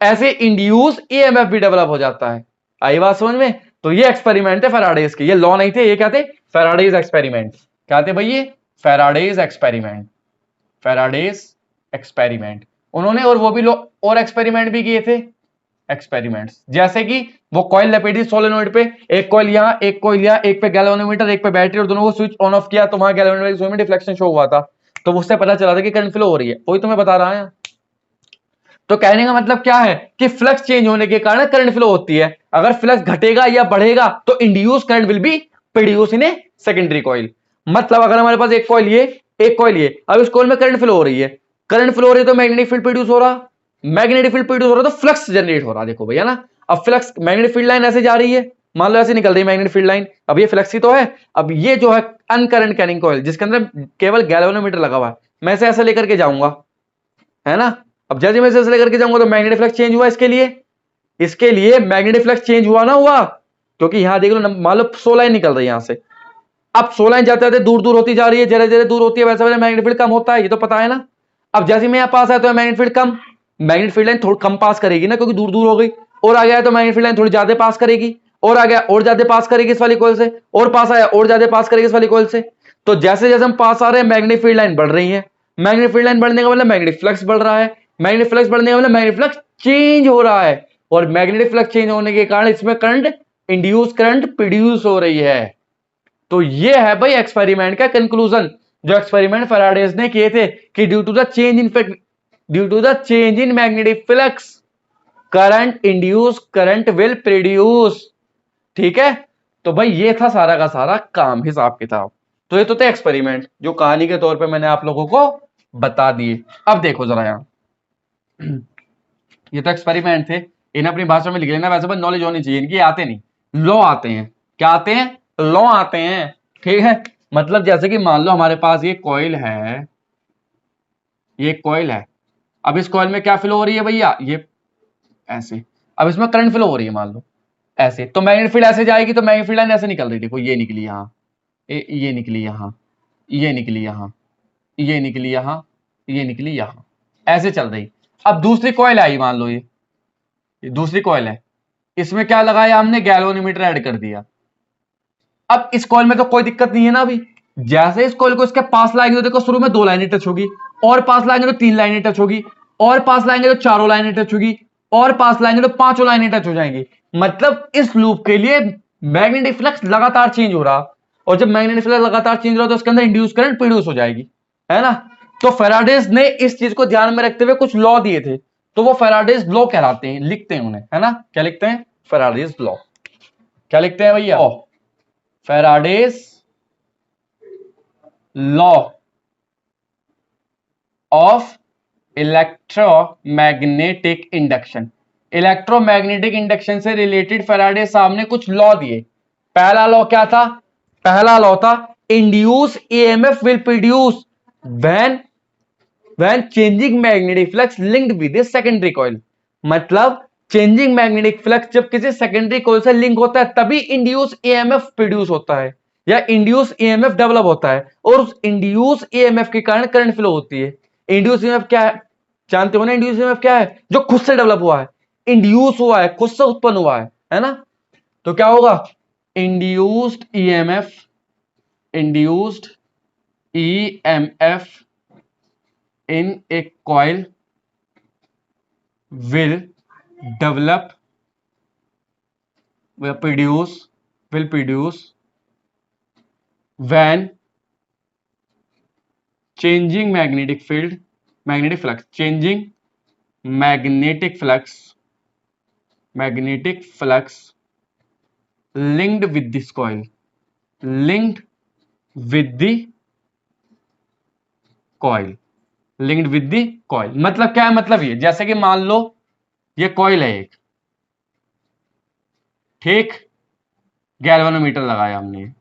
ऐसे इंड्यूस ईएमएफ भी डेवलप हो जाता है। आई बात समझ में? तो ये एक्सपेरिमेंट है फैराडेज के, ये लॉ नहीं थे, ये क्या थे? Faraday's experiment. क्या थे भाई ये? Faraday's experiment, Faraday's experiment. उन्होंने और वो भी और एक्सपेरिमेंट भी किए थे, एक्सपेरिमेंट्स, जैसे कि वो कॉइल लपेटी सोलेनोइड पे, एक कॉइल यहां, एक कॉइल यहां, एक पे गैल्वेनोमीटर, एक पे बैटरी, और दोनों को स्विच ऑन ऑफ किया तो वहां गैल्वेनोमीटर में डिफ्लेक्शन शो हुआ था, तो उससे पता चला था कि करंट फ्लो हो रही है। वही तो मैं बता रहा हूं। तो कहने का मतलब क्या है कि फ्लक्स चेंज होने के कारण करंट फ्लो होती है। अगर फ्लक्स घटेगा या बढ़ेगा तो induce current will B produce in a secondary coil. मतलब अगर हमारे पास एक कॉइल ये, एक कॉइल ये, अब इस कॉइल में करंट फ्लो हो रही है, करंट फ्लो हो रही है तो मैग्नेटिक फील्ड प्रोड्यूस हो रहा, मैग्नेटिक फील्ड प्रोड्यूस हो रहा तो फ्लक्स जनरेट हो रहा। देखो भैया ना, अब फ्लक्स, मैग्नेटिक फील्ड लाइन ऐसे जा रही है, मान लो ऐसे निकल रही है मैग्नेटिक फील्ड लाइन, अब ये फ्लक्स ही तो है। अब ये जो है अनकरंट कैरिंग कॉइल जिसके अंदर केवल गैल्वेनोमीटर लगा हुआ है, मैं इसे ऐसे लेकर के जाऊंगा, है ना। अब जैसे मैं इसे लेकर के जाऊंगा तो मैग्नेटिक फ्लक्स चेंज हुआ, इसके लिए मैग्नेटिक फ्लक्स चेंज हुआ ना, हुआ, क्योंकि यहां देख लो, मान लो 16 लाइन निकल रही है यहां से, अब 16 लाइन जाते जाते दूर दूर होती जा रही है, जरा जरा दूर होती है, वैसे वैसे मैग्नेटिक फील्ड कम होता है, ये तो पता है ना। अब जैसे मैं यहां पास आया तो मैग्नेटिक फील्ड कम, मैग्नेटिक फील्ड लाइन थोड़ी कम पास करेगी ना, क्योंकि दूर दूर हो गई, और आ गया तो मैग्नेटिक फील्ड लाइन थोड़ी ज्यादा पास करेगी, और आ गया और ज्यादा पास करेगी इस वाली कॉइल से, और पास आया और ज्यादा पास करेगी इस वाली कॉइल से। तो जैसे जैसे हम पास आ रहे हैं मैग्नेटिक फील्ड लाइन बढ़ रही है, मैग्नेटिक फील्ड लाइन बढ़ने का मतलब मैग्नेटिक फ्लक्स बढ़ रहा है, मैग्नेटिक फ्लक्स बढ़ने का मतलब मैग्नेटिक फ्लक्स चेंज हो रहा है, और मैग्नेटिक फ्लक्स चेंज होने के कारण इसमें करंट, इंड्यूस करंट प्रोड्यूस हो रही है। तो ये है भाई एक्सपेरिमेंट का कंक्लूजन, जो एक्सपेरिमेंट फैराडेज ने किए थे कि due to the change in magnetic flux current induce current will produce. ठीक है, तो भाई ये था सारा का सारा काम, हिसाब किताब। तो ये तो थे एक्सपेरिमेंट जो कहानी के तौर पे मैंने आप लोगों को बता दिए। अब देखो जरा यहां, ये तो एक्सपेरिमेंट थे, इन्हें अपनी भाषा में लिख लेना, वैसे बस नॉलेज होनी चाहिए, इनकी आते नहीं, लॉ आते हैं। क्या आते हैं? लॉ आते हैं। ठीक है, मतलब जैसे कि मान लो हमारे पास ये कॉइल है, ये कॉइल है, अब इस कॉइल में क्या फ्लो हो रही है भैया? ये ऐसे, अब इसमें करंट फ्लो हो रही है मान लो ऐसे, तो मैग्नेटिक फील्ड ऐसे जाएगी, तो मैग्नेटिक फील्ड लाइन ऐसे निकल रही, देखो ये निकली यहां, ये निकली यहां, ये निकली यहां, ये निकली यहां, ये निकली यहां, ऐसे चल रही। अब दूसरी कॉइल आई, मान लो ये दूसरी कॉइल है, इसमें क्या लगाया हमने? गैल्वेनोमीटर ऐड कर दिया। अब इस कॉइल में तो कोई दिक्कत नहीं है ना अभी, जैसे इस कॉइल को इसके पास लाएंगे तो देखो शुरू में 2 लाइनें टच होगी, और पास लाएंगे तो 3 लाइनें टच होगी, और पास लाएंगे तो 4 लाइनें टच होगी, और पास लाएंगे तो 5 लाइनें टच हो जाएंगी। मतलब इस लूप के लिए मैग्नेटिक फ्लक्स लगातार चेंज हो रहा, और जब मैग्नेटिक फ्लक्स लगातार चेंज हो रहा तो उसके अंदर इंड्यूस करंट प्रोड्यूस हो जाएगी, है ना। तो फैराडेज ने इस चीज को ध्यान में रखते हुए कुछ लॉ दिए थे, तो वो फैराडेज लॉ कहलाते हैं, लिखते हैं उन्हें, है ना, क्या लिखते हैं, फैराडेज लॉ। क्या लिखते हैं भैया, Faraday's law of electromagnetic induction. Electromagnetic induction से रिलेटेड फैराडे साहब ने कुछ लॉ दिए। पहला लॉ क्या था, पहला लॉ था induce EMF will produce when changing magnetic flux linked with a secondary coil. मतलब चेंजिंग मैग्नेटिक फ्लक्स जब किसी सेकेंडरी कॉइल से लिंक होता है तभी इंड्यूस ईएमएफ प्रोड्यूस होता है या इंड्यूस ईएमएफ डेवलप होता है, और उस इंड्यूस ईएमएफ के कारण करंट फ्लो होती है। इंड्यूस ईएमएफ क्या है, जानते हो ना, इंड्यूस ईएमएफ क्या है, जो खुद से डेवलप हुआ है, इंड्यूस हुआ है, खुद से उत्पन्न हुआ है ना। तो क्या होगा, induced EMF, induced EMF in a coil will develop, will produce when changing magnetic flux, changing magnetic flux linked with this coil, linked with the coil, linked with the coil. मतलब क्या है, मतलब ये जैसे कि मान लो ये कॉइल है एक, ठीक, गैल्वेनोमीटर लगाया हमने,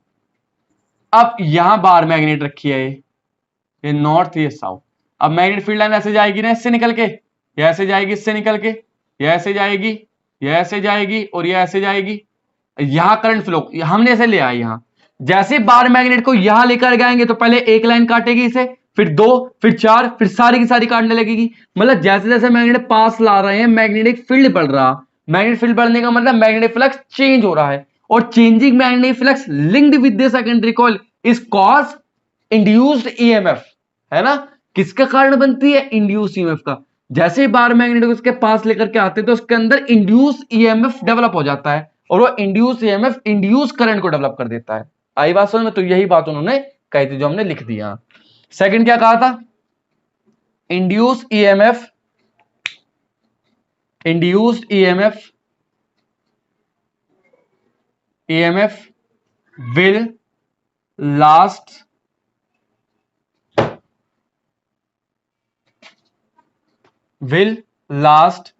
अब यहां बार मैग्नेट रखी है, ये नॉर्थ ये साउथ। अब मैग्नेट फील्ड लाइन ऐसे जाएगी ना, इससे निकल के, ये ऐसे जाएगी, इससे निकल के ये ऐसे जाएगी, ये ऐसे जाएगी और ये ऐसे जाएगी। यहां करंट फ्लो हमने ऐसे ले आया, यहां जैसे बार मैग्नेट को यहां लेकर जाएंगे तो पहले एक लाइन काटेगी इसे, फिर दो, फिर चार, फिर सारी की सारी काटने लगेगी। मतलब जैसे जैसे मैग्नेट पास ला रहे हैं मैग्नेटिक फील्ड बढ़ रहा, मैग्नेटिक फील्ड बढ़ने का मतलब मैग्नेटिक फ्लक्स चेंज हो रहा है, और changing magnetic flux linked with the secondary coil is cause induced EMF, है ना। किसका कारण बनती है, इंड्यूस ईएमएफ का। जैसे ही बार मैग्नेट को उसके पास लेकर के आते हैं तो उसके अंदर इंड्यूस ईएमएफ डेवलप हो जाता है, और वो इंड्यूस ईएमएफ इंड्यूस करंट को डेवलप कर देता है। आई बात समझ में, तो यही बात उन्होंने कही थी जो हमने लिख दिया। सेकंड क्या कहा था, induce EMF, induced EMF will last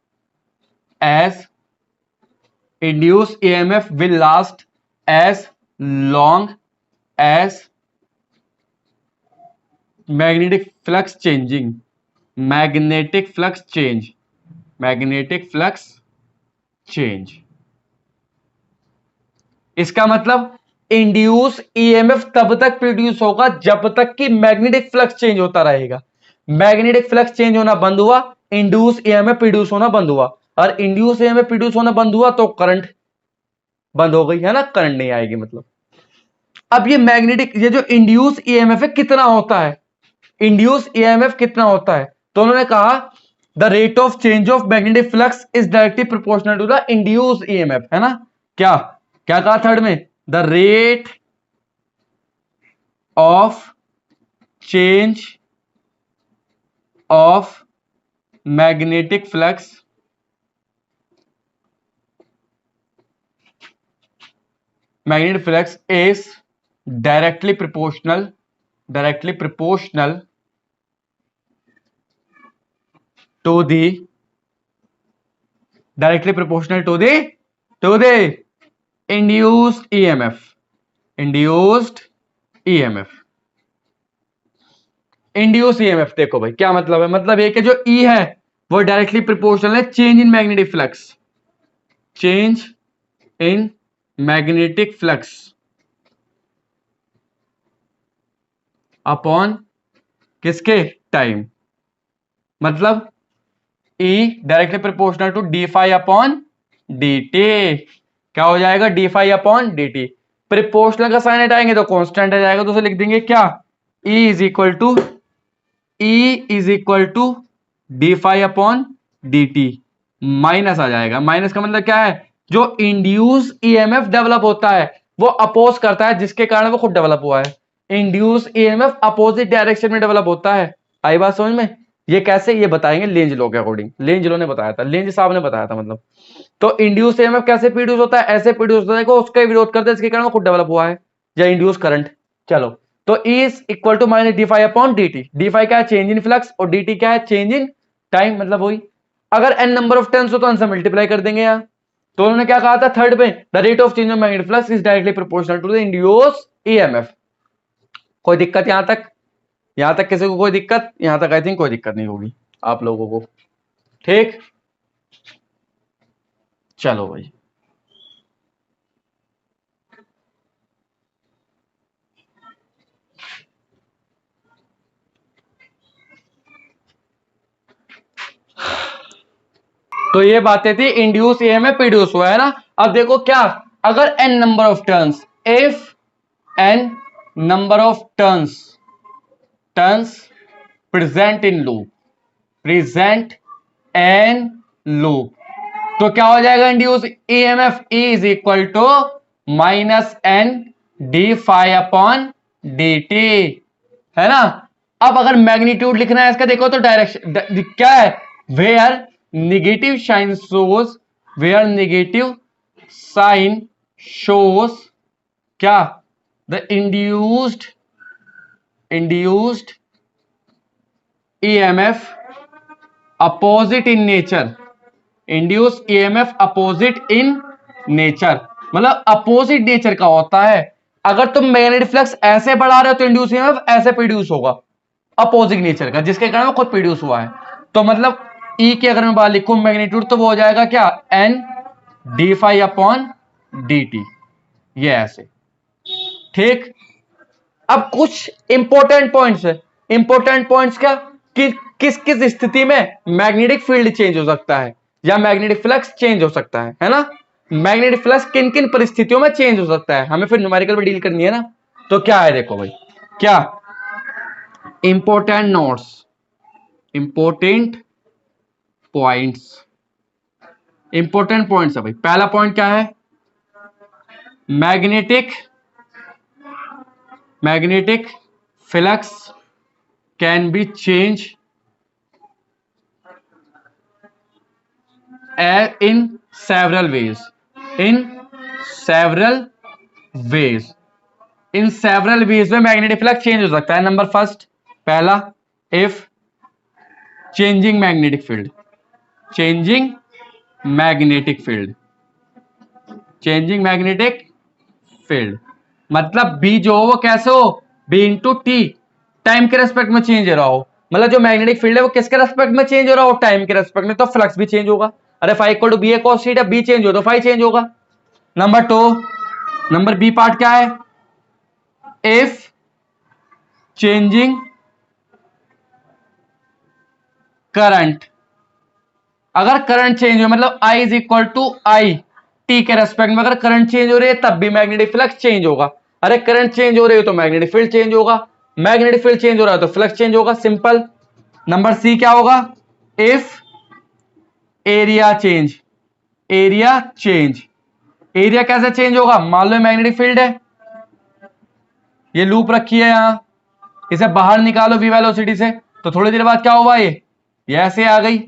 as induced EMF will last as long as magnetic flux changing, magnetic flux change, magnetic flux change। इसका मतलब इंड्यूस ईएमएफ तब तक प्रोड्यूस होगा जब तक कि मैग्नेटिक फ्लक्स चेंज होता रहेगा। मैग्नेटिक फ्लक्स चेंज होना बंद हुआ, इंड्यूस ईएमएफ प्रोड्यूस होना बंद हुआ, और इंड्यूस ईएमएफ प्रोड्यूस होना बंद हुआ तो करंट बंद हो गई, है ना, करंट नहीं आएगी। मतलब अब ये मैग्नेटिक, ये जो इंड्यूस ईएमएफ है कितना होता है, इंड्यूस ईएमएफ कितना होता है, तो उन्होंने कहा the rate of change of magnetic flux is directly proportional to the induce EMF, है ना। क्या क्या कहा थर्ड में, the rate of change of magnetic flux is directly proportional to the induced EMF, induced EMF देखो भाई क्या मतलब है, मतलब ये कि जो E है वो डायरेक्टली प्रोपोर्शनल है change in magnetic flux, change in magnetic flux upon किसके, टाइम। मतलब E directly proportional to D phi upon D T. क्या हो जाएगा, D phi upon D T. Proportional का साइन हटाएंगे तो कांस्टेंट आ जाएगा, तो उसे लिख देंगे क्या, E is equal to D phi upon D t, minus आ जाएगा। माइनस का मतलब क्या है, जो इंड्यूस ईएमएफ डेवलप होता है वो अपोज करता है जिसके कारण वो खुद डेवलप हुआ है। इंड्यूस ईएमएफ अपोजिट डायरेक्शन में डेवलप होता है, आई बात समझ में? ये कैसे, ये बताएंगे लेंज लॉ के अकॉर्डिंग। लेंज लॉ ने बताया था, लेंज साहब ने बताया था मतलब। तो इंड्यूस ईएमएफ कैसे प्रोड्यूस होता है, ऐसे प्रोड्यूस होता है कि उसका विरोध करते हैं, इसके कारण वो खुद डेवलप हुआ है, या इंड्यूस करंट। चलो, तो E is equal to minus D phi upon D T. D phi क्या है, चेंज इन फ्लक्स, और डी टी क्या है, चेंज इन टाइम, मतलब वही। अगर n नंबर ऑफ टर्न्स हो तो n से मल्टीप्लाई कर देंगे यहाँ। तो उन्होंने क्या कहा था थर्ड में, the rate of change of magnetic flux is directly proportional to the induce EMF. कोई दिक्कत यहां तक? यहां तक किसी को कोई दिक्कत? यहां तक आई थिंक कोई दिक्कत नहीं होगी आप लोगों को, ठीक। चलो भाई, तो ये बातें थी इंड्यूस ईएमएफ प्रोड्यूस हुआ है ना। अब देखो क्या, अगर n number of turns, if n number of turns present in loop, present in loop, तो क्या हो जाएगा induce EMF, E is equal to minus N D phi upon D T, है ना। अब अगर मैग्नीट्यूड लिखना है इसका, देखो तो डायरेक्शन क्या है, where negative sign shows, where negative sign shows क्या, the induced EMF opposite in nature, induce EMF opposite in nature, मतलब अपोजिट नेचर का होता है। अगर तुम मैग्नेटिक फ्लक्स ऐसे बढ़ा रहे हो तो इंड्यूस ईएमएफ ऐसे प्रोड्यूस होगा, अपोजिट नेचर का, जिसके कारण वो खुद प्रोड्यूस हुआ है। तो मतलब ई की अगर मैं बात लिखूं मैग्नीट्यूड, तो वो हो जाएगा क्या, N D phi upon D T, ये ऐसे, ठीक। अब कुछ इंपॉर्टेंट पॉइंट्स है। इंपॉर्टेंट पॉइंट्स क्या, कि किस किस स्थिति में मैग्नेटिक फील्ड चेंज हो सकता है, या मैग्नेटिक फ्लक्स चेंज हो सकता है ना। मैग्नेटिक फ्लक्स किन किन परिस्थितियों में चेंज हो सकता है, हमें फिर न्यूमेरिकल में डील करनी है ना। तो क्या है, देखो भाई, क्या important notes, important points, important points है भाई। पहला पॉइंट क्या है, magnetic flux can be change in several ways, in several ways, in several ways में मैग्नेटिक फ्लक्स चेंज हो सकता है। नंबर फर्स्ट, पहला, if changing magnetic field, changing magnetic field, changing magnetic field, मतलब बी जो हो वो कैसे हो, बी इंटू टी, टाइम के रेस्पेक्ट में चेंज हो रहा हो। मतलब जो मैग्नेटिक फील्ड है वो किसके रेस्पेक्ट में चेंज हो रहा हो, टाइम के रेस्पेक्ट में, तो फ्लक्स भी चेंज होगा। अरे phi equal to B A cos theta, B change हो तो फाई चेंज होगा। Number two, number B part क्या है, इफ चेंजिंग करंट, अगर करंट चेंज हो, मतलब I is equal to I T के रेस्पेक्ट में अगर करंट चेंज हो रही है तब भी मैग्नेटिक फ्लक्स चेंज होगा। अरे करंट चेंज हो रही है तो मैग्नेटिक फील्ड चेंज होगा, मैग्नेटिक फील्ड चेंज हो रहा है तो फ्लक्स चेंज होगा, सिंपल। नंबर सी क्या होगा, if area change, area change, area कैसे चेंज होगा, मान लो मैग्नेटिक फील्ड है, ये लूप रखी है यहां, इसे बाहर निकालो वी वेलोसिटी से, तो थोड़ी देर बाद क्या हुआ, ये ऐसे आ गई,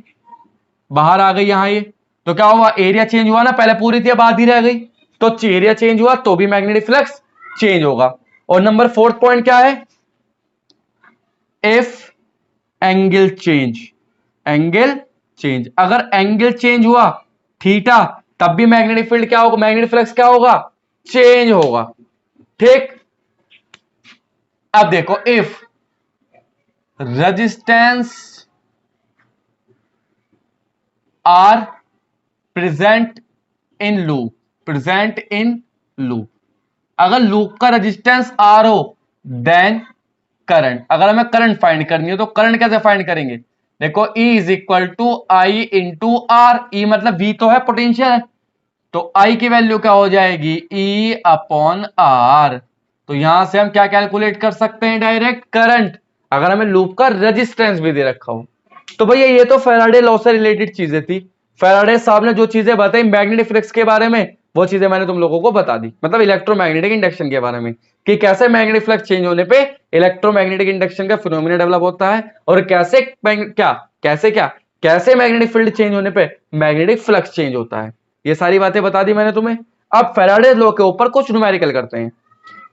बाहर आ गई यहां ये, तो क्या हुआ, एरिया चेंज हुआ ना, पहले पूरी थी अब आधी रह गई, तो एरिया चेंज हुआ तो भी मैग्नेटिक फ्लक्स चेंज होगा। और नंबर फोर्थ पॉइंट क्या है, if angle change, angle change, अगर एंगल चेंज हुआ थीटा तब भी मैग्नेटिक फील्ड क्या होगा, मैग्नेटिक फ्लक्स क्या होगा, चेंज होगा, ठीक। अब देखो, if resistance R present in loop, present in loop, अगर लूप का रेजिस्टेंस आर हो देन करंट, अगर हमें करंट फाइंड करनी हो तो करंट कैसे फाइंड करेंगे, देखो E is equal to I into R, E मतलब V तो है, पोटेंशियल है, तो I की वैल्यू क्या हो जाएगी, E अपॉन आर। तो यहां से हम क्या कैलकुलेट कर सकते हैं, डायरेक्ट करंट, अगर हमें लूप का रेजिस्टेंस भी दे रखा हो। तो भैया ये तो फैराडे लॉ से रिलेटेड चीजें थी, फैराडे साहब ने जो चीजें बताई मैग्नेटिक फ्लक्स के बारे में वो चीजें मैंने तुम लोगों को बता दी, मतलब इलेक्ट्रोमैग्नेटिक इंडक्शन के बारे में कि कैसे मैग्नेटिक फ्लक्स चेंज होने पे इलेक्ट्रोमैग्नेटिक इंडक्शन का फिनोमेना डेवलप होता है और कैसे मैग्नेटिक फील्ड चेंज होने पे मैग्नेटिक फ्लक्स चेंज होता है। ये सारी बातें बता दी मैंने तुम्हें। अब फैराडे लॉ के ऊपर कुछ न्यूमेरिकल करते हैं,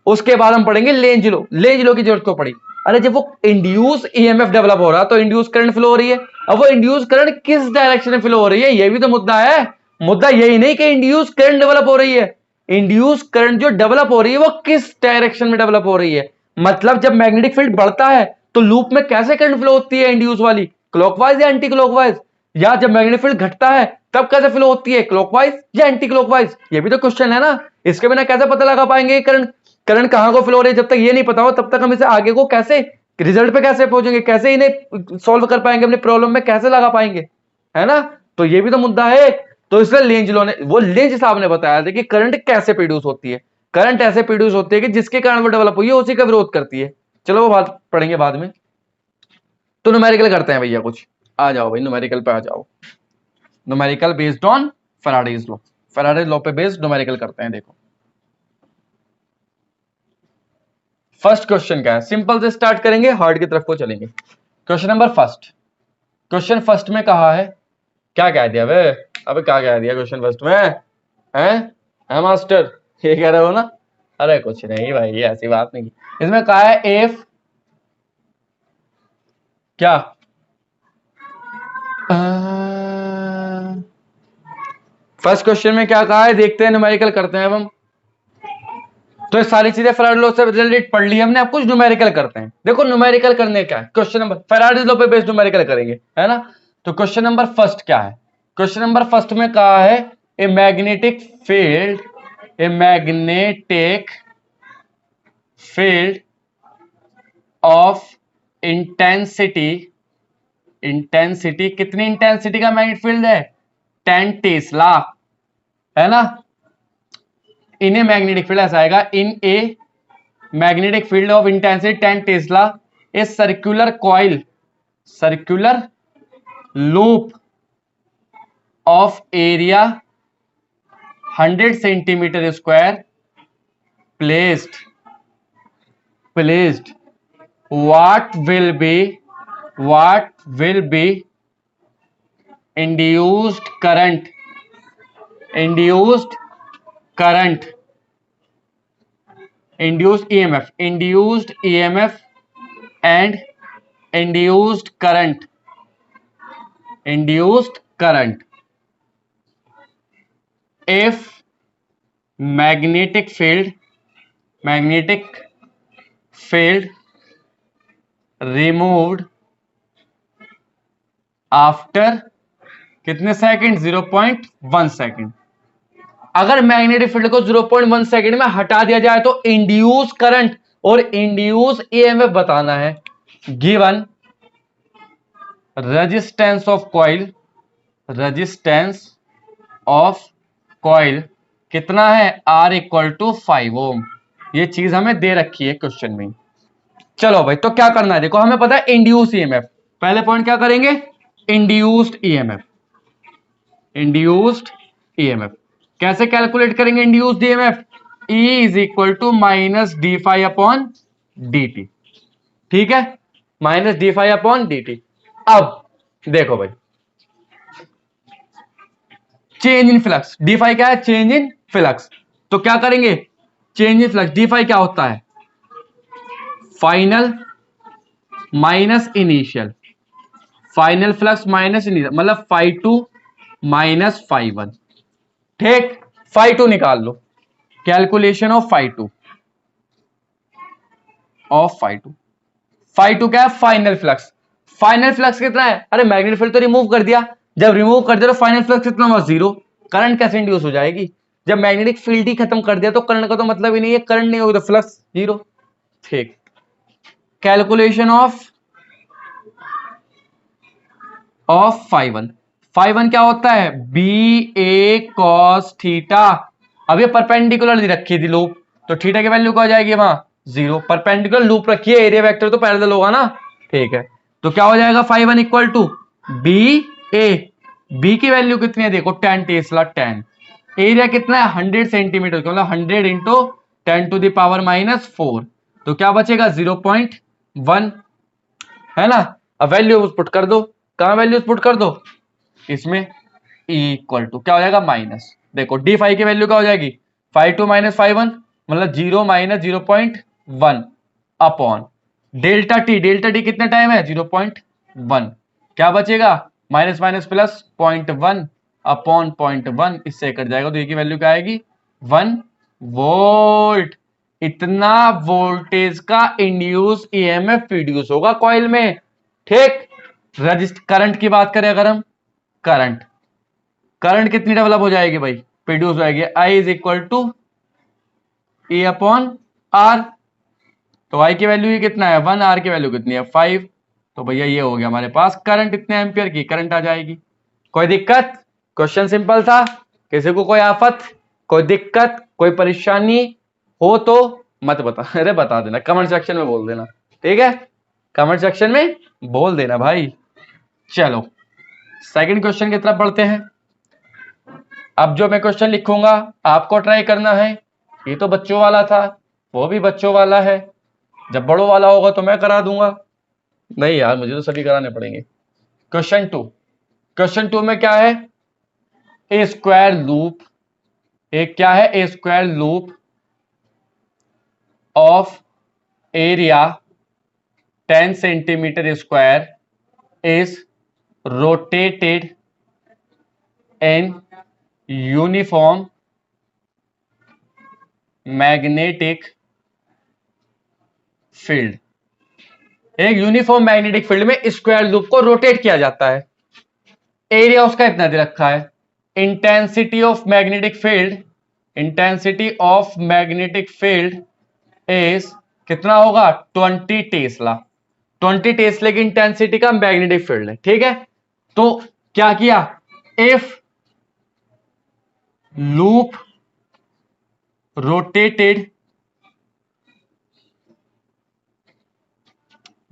उसके बाद हम पढ़ेंगे लेंज लॉ। लेंज लॉ की जरूरत क्यों पड़ी? अरे जब वो इंड्यूस ईएमएफ डेवलप हो रहा तो इंड्यूस करंट फ्लो हो रही है, अब वो इंड्यूस करंट किस डायरेक्शन में फ्लो हो रही है, ये भी तो मुद्दा है। मुद्दा यही नहीं कि इंड्यूस करंट डेवलप हो रही है, इंड्यूस करंट जो डेवलप हो रही है वो किस डायरेक्शन में डेवलप हो रही है। मतलब जब मैग्नेटिक फील्ड बढ़ता है तो लूप में कैसे करंट फ्लो होती है इंड्यूस वाली, क्लॉकवाइज या एंटी क्लॉकवाइज, या जब मैग्नेटिक फील्ड घटता है तब कैसे फ्लो होती है, क्लॉकवाइज या एंटी क्लॉकवाइज, ये भी तो क्वेश्चन है ना। इसके बिना कैसे पता लगा पाएंगे करंट करंट कहां को फ्लो हो रही है, जब तक ये नहीं पता हो तब तक हम इसे आगे को कैसे रिजल्ट पे कैसे पहुंचेंगे, कैसे इन्हें सॉल्व कर पाएंगे, अपने प्रॉब्लम में कैसे लगा पाएंगे, है ना। तो ये भी तो मुद्दा है। तो इसलिए लेंज लॉ ने, वो लेंज साहब ने बताया था कि करंट कैसे प्रोड्यूस होती है। करंट ऐसे प्रोड्यूस होती है कि जिसके कारण वो डेवलप हुई है उसी का विरोध करती है। चलो वो बात पढ़ेंगे बाद में। तो न्यूमेरिकल करते हैं भैया कुछ, आ जाओ भाई न्यूमेरिकल पे आ जाओ। Numerical based on Faraday's law, Faraday's law पे बेस्ड न्यूमेरिकल करते हैं। देखो फर्स्ट क्वेश्चन क्या है, सिंपल से स्टार्ट करेंगे, हार्ड की तरफ को चलेंगे। Question number first, question first में कहा है, क्या कह दिया वे, अबे क्या कह दिया क्वेश्चन फर्स्ट में, है मास्टर, ये कह रहे हो ना। अरे कुछ नहीं भाई, ऐसी बात नहीं। इसमें कहा है इफ क्या, फर्स्ट क्वेश्चन में क्या कहा है देखते हैं, न्यूमेरिकल करते हैं अब हम। तो ये सारी चीजें फैराडे लॉ से रिलेटेड पढ़ ली हमने, अब कुछ न्यूमेरिकल करते हैं। देखो न्यूमेरिकल करने क्या है, क्वेश्चन नंबर फैराडे लॉ पे बेस्ड न्यूमेरिकल करेंगे, है ना। तो क्वेश्चन नंबर फर्स्ट क्या है, क्वेश्चन नंबर फर्स्ट में कहा है ए magnetic field, A magnetic field of intensity, intensity कितनी इंटेंसिटी का मैग्नेटिक फील्ड है, 10 टेस्ला, है ना। इन ए मैग्नेटिक फील्ड ऐसा आएगा, in a magnetic field of intensity 10 tesla, a circular coil, circular loop of area 100 centimetre square placed what will be induced current induced EMF and induced current if magnetic field removed after कितने second, 0.1 second. अगर magnetic field को 0.1 second में हटा दिया जाए तो induce current और induce EMF बताना है। गिवन रेजिस्टेंस ऑफ कॉइल कितना है, R = 5 ओम। ये चीज हमें दे रखी है क्वेश्चन में। चलो भाई तो क्या करना है, देखो हमें पता है इंड्यूस ईएमएफ, पहले पॉइंट क्या करेंगे, इंड्यूस्ड ईएमएफ कैसे कैलकुलेट करेंगे, इंड्यूस्ड ईएमएफ E = -d∅/dt, ठीक है, -d∅/dt। अब देखो भाई चेंज इन फ्लक्स, d∅ क्या है, चेंज इन फ्लक्स। तो क्या करेंगे, चेंज इन फ्लक्स, d∅ क्या होता है, final minus initial, final flux minus initial, मतलब ∅2 माइनस ∅1, ठीक। ∅2 निकाल लो, कैलकुलेशन ऑफ ∅2 ∅2 क्या है, फाइनल फ्लक्स। फाइनल फ्लक्स कितना है, अरे मैग्नेटिक फील्ड तो रिमूव कर दिया, जब रिमूव कर दिया तो फाइनल फ्लक्स कितना हुआ, 0। करंट कैसे इंड्यूस हो जाएगी, जब मैग्नेटिक फील्ड ही खत्म कर दिया तो करंट का तो मतलब ही नहीं है, करंट नहीं होगी तो फ्लक्स 0, ठीक। कैलकुलेशन ऑफ ∅1 क्या होता है, BA cos थीटा। अब ये परपेंडिकुलर रखी थी लूप, तो थीटा की वैल्यू क्या हो जाएगी वहां, 0। परपेंडिकुलर लूप रखी है, एरिया वेक्टर तो पैरेलल होगा ना, ठीक है। तो क्या हो जाएगा, ∅1 = BA, B की वैल्यू कितनी है देखो, 10 टेस्ला 10, एरिया कितना है 100 सेंटीमीटर, मतलब 100 इंटू 10⁻⁻⁴, तो क्या बचेगा 0.1, है ना। अब वैल्यू पुट कर दो, कहां वैल्यूज पुट कर दो, इसमें इक्वल टू क्या हो जाएगा माइनस, देखो d5 की वैल्यू क्या हो जाएगी 5 2 - 5 1, मतलब 0 - 0.1 अपॉन डेल्टा टी कितना टाइम है 0.1, क्या बचेगा माइनस माइनस प्लस 0.1 अपॉन 0.1, इससे कट जाएगा तो ये की वैल्यू क्या आएगी 1 वोल्ट। इतना वोल्टेज का इंड्यूस ईएमएफ प्रोड्यूस होगा कॉइल में, ठीक। रजिस्ट करंट की बात करें अगर हम, करंट करंट कितनी डेवलप हो जाएगी भाई, प्रोड्यूस हो जाएगी I is equal to E upon R, तो आई की वैल्यू ही कितना है 1, आर की वैल्यू कितनी है 5, तो भैया ये हो गया हमारे पास करंट, इतने एम्पियर की करंट आ जाएगी। कोई दिक्कत, क्वेश्चन सिंपल था, किसी को कोई आफत, कोई दिक्कत, कोई परेशानी हो तो मत बता, अरे बता देना कमेंट सेक्शन में बोल देना, ठीक है, कमेंट सेक्शन में बोल देना भाई। चलो सेकंड क्वेश्चन की तरफ बढ़ते हैं। अब जो मैं क्वेश्चन लिखूंगा आपको ट्राई करना है, ये तो बच्चों वाला था, वो भी बच्चों वाला है, जब बड़ों वाला होगा तो मैं करा दूंगा, नहीं यार मुझे तो सभी कराने पड़ेंगे। क्वेश्चन टू में क्या है, ए स्क्वायर लूप, एक क्या है a square loop of area 10 centimetre square is rotated in uniform magnetic field, एक यूनिफॉर्म मैग्नेटिक फील्ड में स्क्वायर लूप को रोटेट किया जाता है, एरिया उसका इतना दे रखा है, intensity of magnetic field, intensity of magnetic field is कितना होगा 20 टेस्ला, 20 टेस्ला की इंटेंसिटी का मैग्नेटिक फील्ड है, ठीक है। तो क्या किया, if loop rotated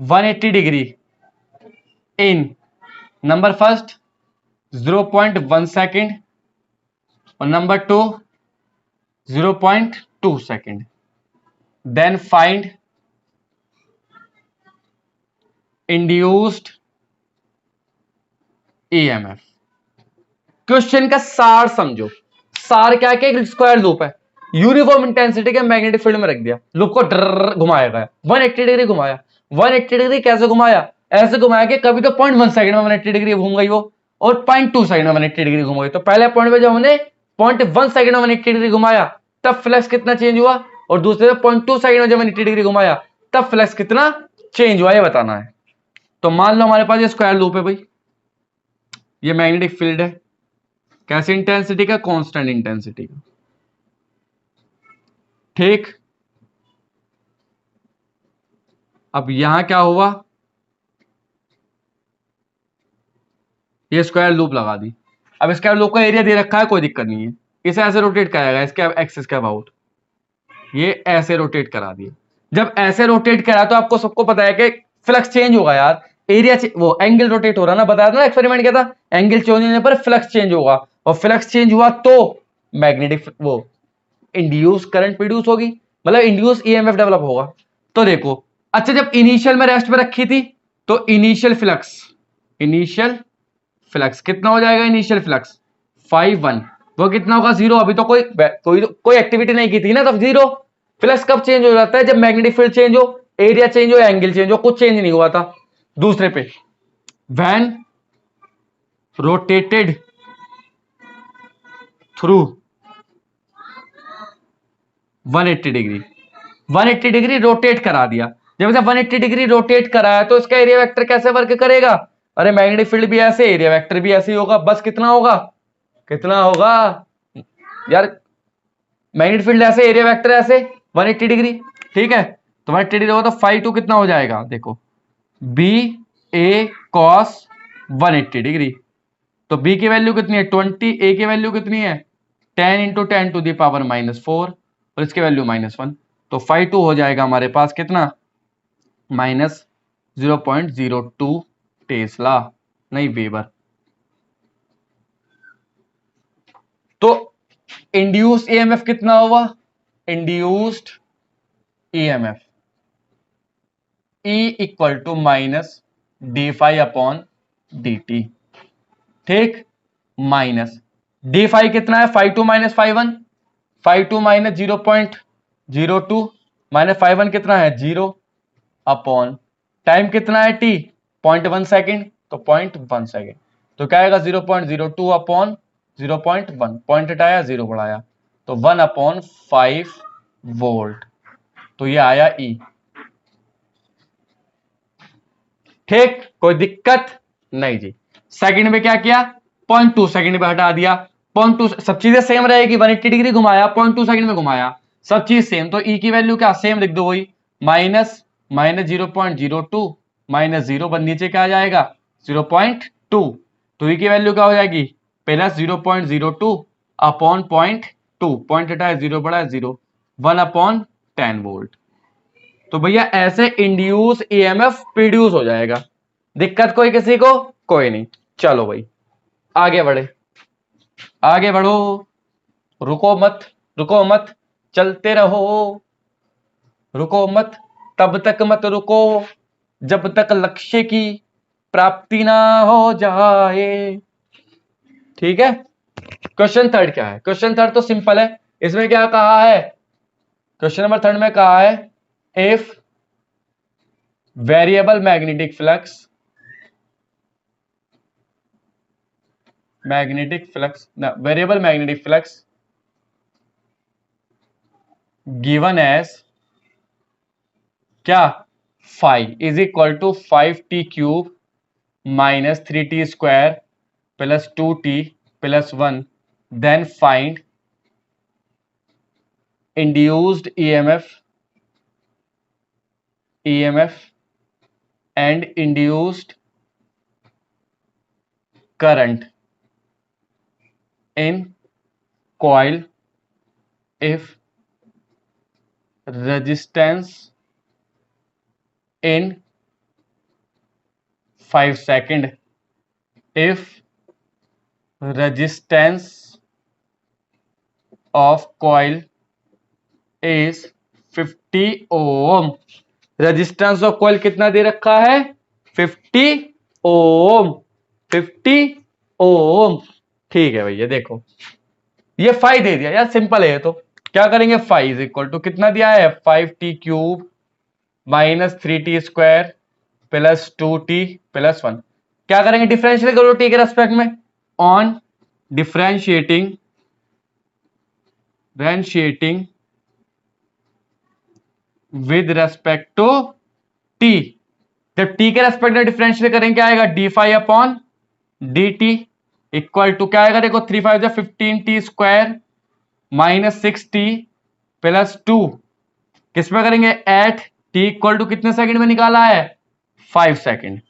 180 degree in number first 0.1 second और number 2 0.2 second, then find induced EMF. Question का सार समझो, सार क्या है, एक स्क्वायर लूप है, यूनिफॉर्म इंटेंसिटी के मैग्नेटिक फील्ड में रख दिया, लूप को डर घुमाया गया 180 डिग्री घुमाया, 180 डिग्री कैसे घुमाया, ऐसे घुमाया कि कभी तो 0.1 सेकंड में 180 डिग्री घूम गई वो, और 0.2 सेकंड में 180 डिग्री घूम गई, तो पहले पॉइंट पे जब हमने 0.1 सेकंड में 180 डिग्री घुमाया तब फ्लक्स कितना चेंज हुआ, और दूसरे पे 0.2 सेकंड में जब 180 डिग्री घुमाया तब फ्लक्स कितना चेंज हुआ, ये बताना है। तो मान लो हमारे पास ये स्क्वायर लूप है भाई, ये मैग्नेटिक फील्ड है, कैसी इंटेंसिटी का, कांस्टेंट इंटेंसिटी का, ठीक। अब यहां क्या हुआ, ये स्क्वायर लूप लगा दी, अब स्क्वायर लूप का एरिया दे रखा है, कोई दिक्कत नहीं है, इसे ऐसे रोटेट कराएगा इसके एक्सिस के अबाउट, ये ऐसे रोटेट करा दिया, जब ऐसे रोटेट करा तो आपको सबको पता है कि फ्लक्स चेंज होगा यार, एरिया वो एंगल रोटेट हो रहा ना, बताया था ना एक्सपेरिमेंट किया था, एंगल चेंज होने पर फ्लक्स चेंज होगा, और फ्लक्स चेंज हुआ तो मैग्नेटिक वो इंड्यूस करंट प्रोड्यूस होगी, मतलब इंड्यूस ईएमएफ डेवलप होगा। तो देखो, अच्छा जब इनिशियल में रेस्ट पे रखी थी तो इनिशियल फ्लक्स कितना हो जाएगा, इनिशियल फ्लक्स 5 1, वो कितना होगा 0, अभी तो कोई एक्टिविटी नहीं की थी ना, तब 0। फ्लक्स कब चेंज हो जाता है, जब मैग्नेटिक फील्ड चेंज हो, एरिया चेंज हो, एंगल चेंज हो, कुछ चेंज नहीं हुआ था। दूसरे पे when rotated through 180 degree, 180 degree rotate करा दिया, जब इसे 180 डिग्री रोटेट कराया तो इसका एरिया वेक्टर कैसे वर्क करेगा, अरे मैग्नेटिक फील्ड भी ऐसे, एरिया वेक्टर भी ऐसे ही होगा, बस कितना होगा यार, मैग्नेटिक फील्ड ऐसे, एरिया वेक्टर ऐसे 180 डिग्री, ठीक है। तो 180 डिग्री होगा तो फाई 2 कितना हो जाएगा, देखो बी ए कॉस 180 डिग्री, तो बी की वैल्यू कितनी है 20, ए की वैल्यू कितनी है 10 इंटू 10⁻⁻⁴, और इसकी वैल्यू -1, तो फाई 2 हो जाएगा हमारे पास कितना -0.02 टेस्ला, नहीं वेबर। तो इंड्यूस्ड ईएमएफ कितना हुआ, induced EMF E equal to minus D phi upon D T, ठीक, माइनस डी फाई कितना है, 5 2 माइनस 5 1, 5 2 माइनस 0.02 माइनस 5 1 कितना है 0 अपॉन टाइम कितना है टी 0.1 सेकेंड, तो 0.1 सेकेंड, तो क्या आएगा 0.02 अपॉन 0.1, पॉइंट हटाया 0 बढ़ाया, तो 1 अपॉन 5 वोल्ट, तो ये आया ई। ठीक, कोई दिक्कत नहीं जी। सेकंड में क्या किया, 0.2 सेकंड में हटा दिया, 0.2 सब चीजें सेम रहेगी, 180 डिग्री घुमाया, 0.2 सेकंड में घुमाया, सब चीज सेम, तो ई की वैल्यू क्या सेम लिख दो, वही माइनस 0.02 माइनस 0, बन नीचे क्या आ जाएगा 0.2, तो ई की वैल्यू क्या हो जाएगी प्लस 0.02 अपॉन 0.2, पॉइंट हटाया 0 बढ़ा 0, 1 अपॉन 10 वोल्ट। तो भैया ऐसे इंड्यूस ईएमएफ प्रोड्यूस हो जाएगा। दिक्कत कोई किसी को, कोई नहीं। चलो भाई आगे बढ़े, आगे बढ़ो, रुको मत, रुको मत, चलते रहो, रुको मत, तब तक मत रुको जब तक लक्ष्य की प्राप्ति ना हो जाए। ठीक है, क्वेश्चन थर्ड क्या है, क्वेश्चन थर्ड तो सिंपल है, इसमें क्या कहा है, क्वेश्चन नंबर थर्ड में कहा है if variable magnetic flux variable magnetic flux given as क्या phi is equal to 5t cube minus 3t square plus 2t plus 1, then find induced EMF and induced current in coil if resistance in 5 seconds, if resistance of coil is 50 ohm, resistance of coil कितना दे रखा है 50 ओम, 50 ओम। ठीक है भैया, देखो ये phi दे दिया यार, सिंपल है, तो क्या करेंगे फाई इज इक्वल टू कितना दिया है 5t cube minus 3t square plus 2t plus 1, क्या करेंगे डिफरेंशियल करो टी के रेस्पेक्ट में, on differentiating with respect to T, जब टी के रेस्पेक्ट में डिफरेंशियल करेंगे क्या आएगा D phi upon D T equal to क्या आएगा, देखो 3 5 15t square minus 6t plus 2, किस में करेंगे एट टी इक्वल टू कितने सेकंड में निकाला है 5 सेकंड,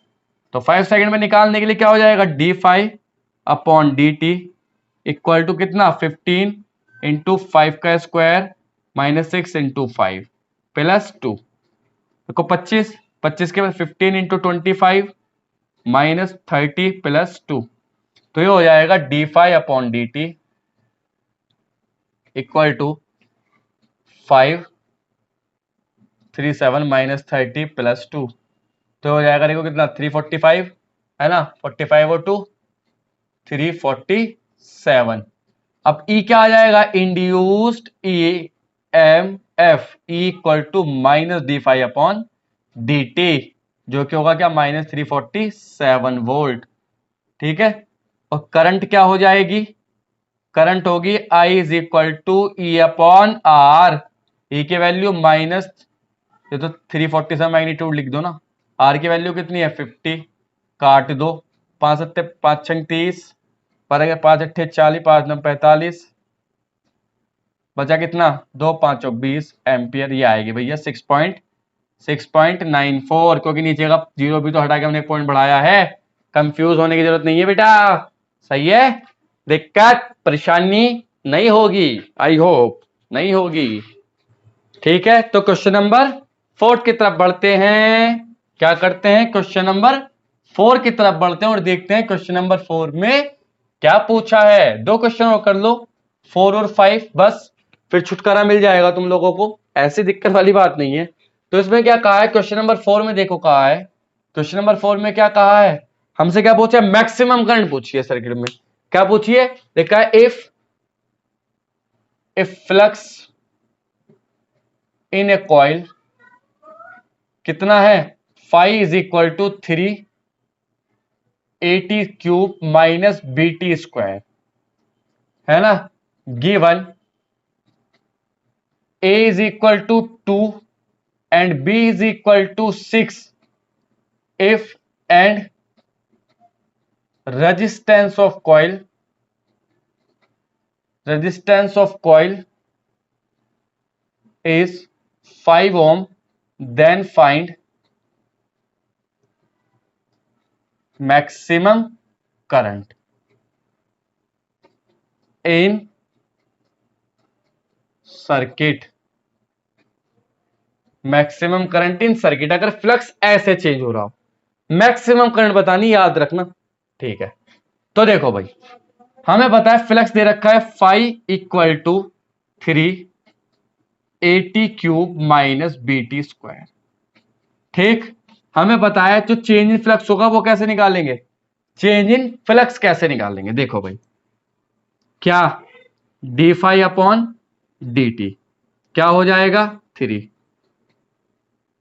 तो 5 सेकंड में निकालने के लिए क्या हो जाएगा D phi upon D T equal to कितना 15 इंटू 5 का स्क्वायर माइनस 6 इंटू 5 प्लस 2, देखो 25 के बाद 15 इंटू 25 माइनस 30 प्लस 2, तो ये हो जाएगा D phi upon D T equal to 537 minus 30 plus 2, तो हो जाएगा देखो कितना 345 है ना, 45 और 2 347। अब ई क्या आ जाएगा induced EMF equal to minus D phi upon D T, जो कि होगा क्या माइनस 347 वोल्ट। ठीक है, और करंट क्या हो जाएगी, करंट होगी I is equal to E upon R, E की वैल्यू माइनस, ये तो 347 मैग्नीट्यूड लिख दो ना, आर की वैल्यू कितनी है 50, काट दो 5 7 5 6 30 पर 5 8 40 5 9 45, बचा कितना 2 5 20 एम्पियर, ये आएगी भैया 6.94, क्योंकि नीचे का जीरो भी तो हटा के हमने एक पॉइंट बढ़ाया है, कंफ्यूज होने की जरूरत नहीं है बेटा, सही है, दिक्कत परेशानी नहीं होगी, आई होप नहीं होगी। ठीक है, तो क्वेश्चन नंबर 4 की तरफ बढ़ते हैं, क्या करते हैं क्वेश्चन नंबर 4 की तरफ बढ़ते हैं और देखते हैं क्वेश्चन नंबर 4 में क्या पूछा है। 2 क्वेश्चन और कर लो, 4 और 5, बस फिर छुटकारा मिल जाएगा तुम लोगों को, ऐसी दिक्कत वाली बात नहीं है। तो इसमें क्या कहा है, क्वेश्चन नंबर 4 में देखो कहा है, क्वेश्चन नंबर 4 में क्या कहा है, हमसे क्या पूछा है, मैक्सिमम करंट पूछिए सर्किट में। क्या पूछिए, देखा है if flux in a coil कितना है, phi is equal to 3 cube minus BT square, है ना, given A is equal to 2 and B is equal to 6 if and resistance of coil is 5 ohm, then find maximum current in circuit. Maximum current in circuit, अगर flux ऐसे change हो रहा हो, maximum current बतानी, याद रखना, ठीक है। तो देखो भाई, हमें पता है फ्लक्स दे रखा है phi equal to 3 cube minus BT square, ठीक। हमें पता है जो चेंज इन फ्लक्स होगा वो कैसे निकालेंगे, चेंज इन फ्लक्स कैसे निकालेंगे, देखो भाई, क्या डी फाई अपॉन DT क्या हो जाएगा,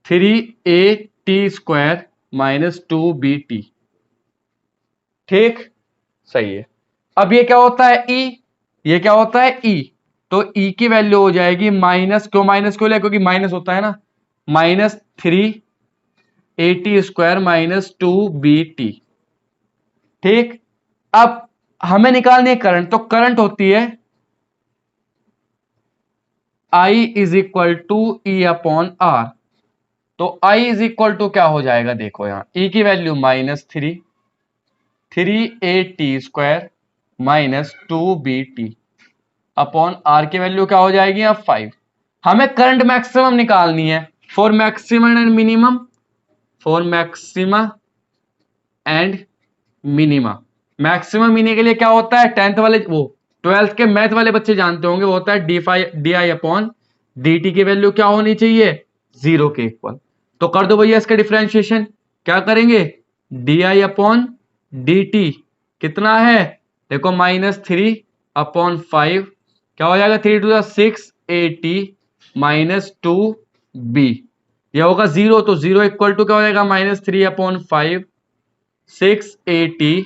3 स्क्वायर माइनस 2BT, ठीक, सही है। अब ये क्या होता है E, ये क्या होता है E, तो E की वैल्यू हो जाएगी माइनस क्यों ले, क्योंकि माइनस होता है ना, माइनस 3 स्क्वायर माइनस 2BT, ठीक। अब हमें निकालनी है करंट, तो करंट होती है I is equal to E upon R, तो I इज इक्वल टू क्या हो जाएगा, देखो यहां E की value minus 3 square minus 2BT upon R की वैल्यू क्या हो जाएगी, अब 5। हमें करंट मैक्सिमम निकालनी है, for maximum and minimum, for maxima and minima. Maximum mini के लिए क्या होता है, 10th वाले वो 12th के मैथ वाले बच्चे जानते होंगे, वो होता है DI अपॉन DT की वैल्यू क्या होनी चाहिए, 0 के इक्वल। तो कर दो भैया इसका डिफरेंशिएशन, क्या करेंगे, DI अपॉन DT कितना है, देखो माइनस 3/5, क्या हो जाएगा, 3 टू 6 AT माइनस 2B, यह होगा 0, तो 0 इक्वल टू क्या हो जाएगा, माइनस 3/5 6AT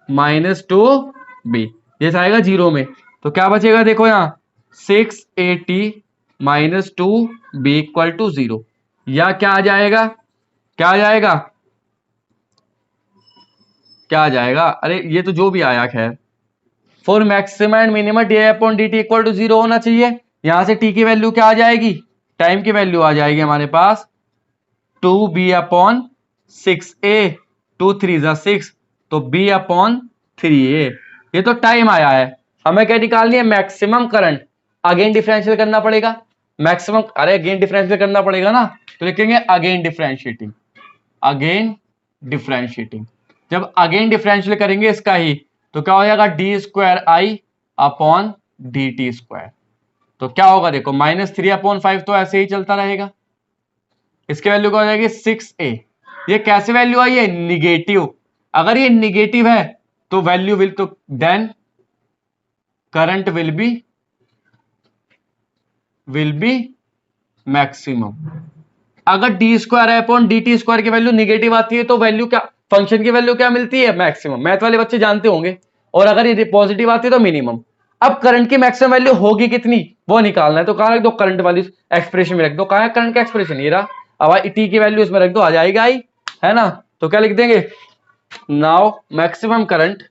माइनस 2B, ये आएगा 0 में, तो क्या बचेगा, देखो यहां 6AT minus 2B equal to 0, या क्या आ जाएगा, क्या आ जाएगा, क्या आ जाएगा, अरे ये तो जो भी आया, खैर for maximum and minimum D upon D T equal to 0 होना चाहिए। यहां से टी की वैल्यू क्या आ जाएगी, टाइम की वैल्यू आ जाएगी हमारे पास 2B अपॉन 6A, 2 3 6, तो B अपॉन 3A, ये तो टाइम आया है। हमें क्या निकालनी है, मैक्सिमम करंट, अगेन डिफरेंशियल करना पड़ेगा, मैक्सिमम, अरे अगेन डिफरेंशियल करना पड़ेगा ना, तो लिखेंगे अगेन डिफरेंशिएटिंग, अगेन डिफरेंशिएटिंग, जब अगेन डिफरेंशियल करेंगे इसका ही, तो क्या हो जाएगा, डी स्क्वायर आई अपॉन DT स्क्वायर, तो क्या होगा, देखो माइनस 3/5 तो ऐसे ही चलता रहेगा, इसकी वैल्यू क्या हो जाएगी 6A, ये कैसे वैल्यू आई है, निगेटिव, अगर ये निगेटिव है तो वैल्यू विल, तो then current will be maximum. अगर d square upon DT square की वैल्यू निगेटिव आती है तो वैल्यू क्या, फंक्शन की वैल्यू क्या मिलती है, मैक्सिमम, मैथ वाले बच्चे जानते होंगे, और अगर ये पॉजिटिव आती है तो मिनिमम। अब करंट की मैक्सिमम वैल्यू होगी कितनी, वो निकालना है, तो कहां रख दो, करंट वाली एक्सप्रेशन में रख दो, कहां है करंट का एक्सप्रेशन, ये रहा, अब टी की वैल्यू इसमें रख दो, आ जाएगा आई, है ना, तो क्या लिख देंगे, नाउ मैक्सिमम करंट,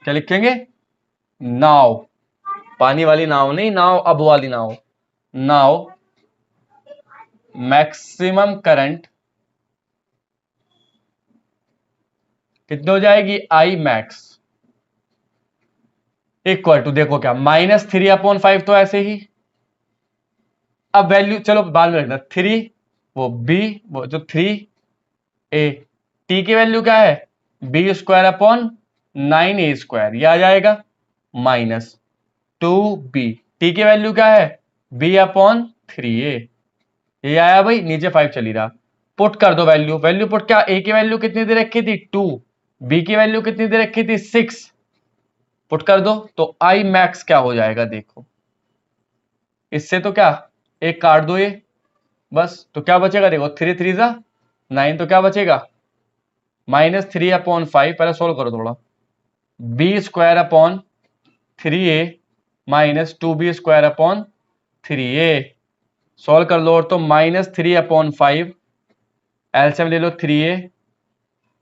क्या लिखेंगे, नाउ, पानी वाली नाव नहीं, नाव अब वाली नाव, नाउ मैक्सिमम करंट कितनी हो जाएगी, आई मैक्स इक्वल टू, देखो क्या, माइनस 3/5 तो ऐसे ही, अब वैल्यू चलो बाद में रखना, 3 वो B, वो जो 3A, T की वैल्यू क्या है, B square upon 9A square, ये आ जाएगा, माइनस 2b, टी की वैल्यू क्या है b अपॉन 3a, ये आया भाई, नीचे 5 चली रहा, पुट कर दो वैल्यू, वैल्यू पुट, क्या a की वैल्यू कितनी दे रखी थी 2, b की वैल्यू कितनी दे रखी थी 6, पुट कर दो तो आई मैक्स क्या हो जाएगा देखो, इससे तो क्या एक काट दो ये बस, तो क्या बचेगा देखो 3 3 जा 9, तो क्या बचेगा माइनस 3 अपॉन 5, पहले सोल्व करो थोड़ा, B square upon 3a minus 2b square upon 3a, solve कर लो, और तो माइनस 3 अपॉन 5, एलसीएम ले लो 3a,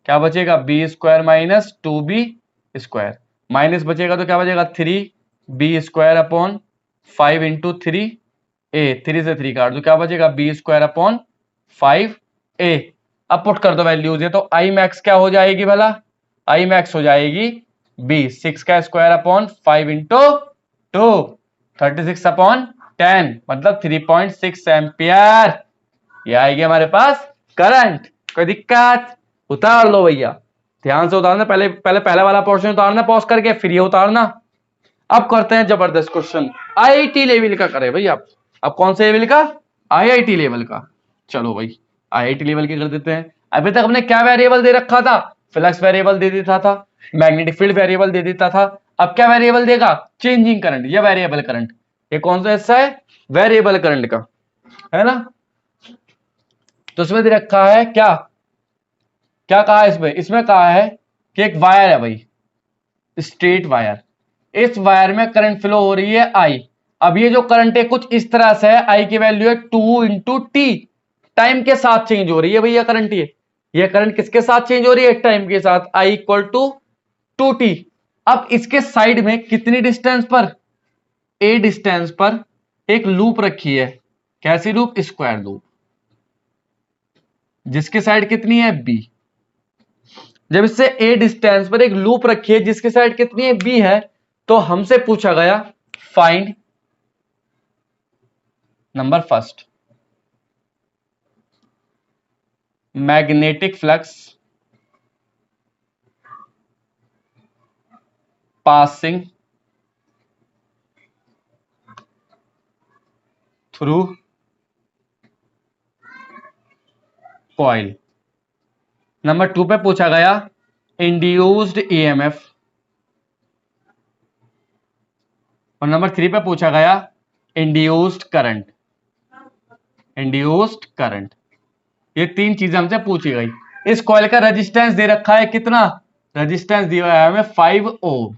क्या बचेगा B square minus 2b square, minus बचेगा तो क्या बचेगा 3b square upon 5 into 3a, 3 से 3 काट दो, क्या बचेगा बी स्क्वायर अपॉन 5a, अब पुट कर दो वैल्यूज, तो आई मैक्स क्या हो जाएगी भला, आई मैक्स हो जाएगी b 6 का स्क्वायर अपॉन 5 इंटू 2, 36 अपॉन 10, मतलब 3.6 एम्पियर, ये आएगी हमारे पास करंट। कोई दिक्कत, उतार लो भैया, ध्यान से उतारना, पहले वाला पोर्शन उतारना पॉज करके, फिर ये उतारना। अब करते हैं जबरदस्त क्वेश्चन, आईआईटी लेवल का करें भाई आप, अब कौन से लेवल का, आईआईटी लेवल का, चलो भाई आईआईटी लेवल के कर देते हैं। अभी तक हमने क्या वेरिएबल दे रखा था, फ्लक्स वेरिएबल दे देता था, मैग्नेटिक फील्ड वेरिएबल दे देता था, अब क्या वेरिएबल देगा, चेंजिंग करंट या वेरिएबल करंट, ये कौन सा हिस्सा है वेरिएबल करंट का, है ना। तो इसमें दे रखा है क्या, क्या कहा है इसमें कहा है कि एक वायर है भाई, स्ट्रेट वायर, इस वायर में करंट फ्लो हो रही है आई, अब ये जो करंट है कुछ इस तरह से है, आई की वैल्यू है 2 इंटू टी, टाइम के साथ चेंज हो रही है भैया करंट, ये करंट किसके साथ चेंज हो रही है, टाइम के साथ, आई इक्वल टू 2t। अब इसके साइड में कितनी डिस्टेंस पर, ए डिस्टेंस पर एक लूप रखी है, कैसी लूप, स्क्वायर लूप, जिसके साइड कितनी है बी, जब इससे ए डिस्टेंस पर एक लूप रखी है जिसके साइड कितनी है बी है, तो हमसे पूछा गया find number first magnetic flux passing through coil. Number 2 पे पूछा गया इंड्यूस्ड ईएमएफ, और नंबर 3 पे पूछा गया इंड्यूस्ड करंट, इंड्यूस्ड करंट, ये 3 चीजें हमसे पूछी गई। इस कॉइल का रेजिस्टेंस दे रखा है कितना, रेजिस्टेंस दिया है हमें 5 ओम,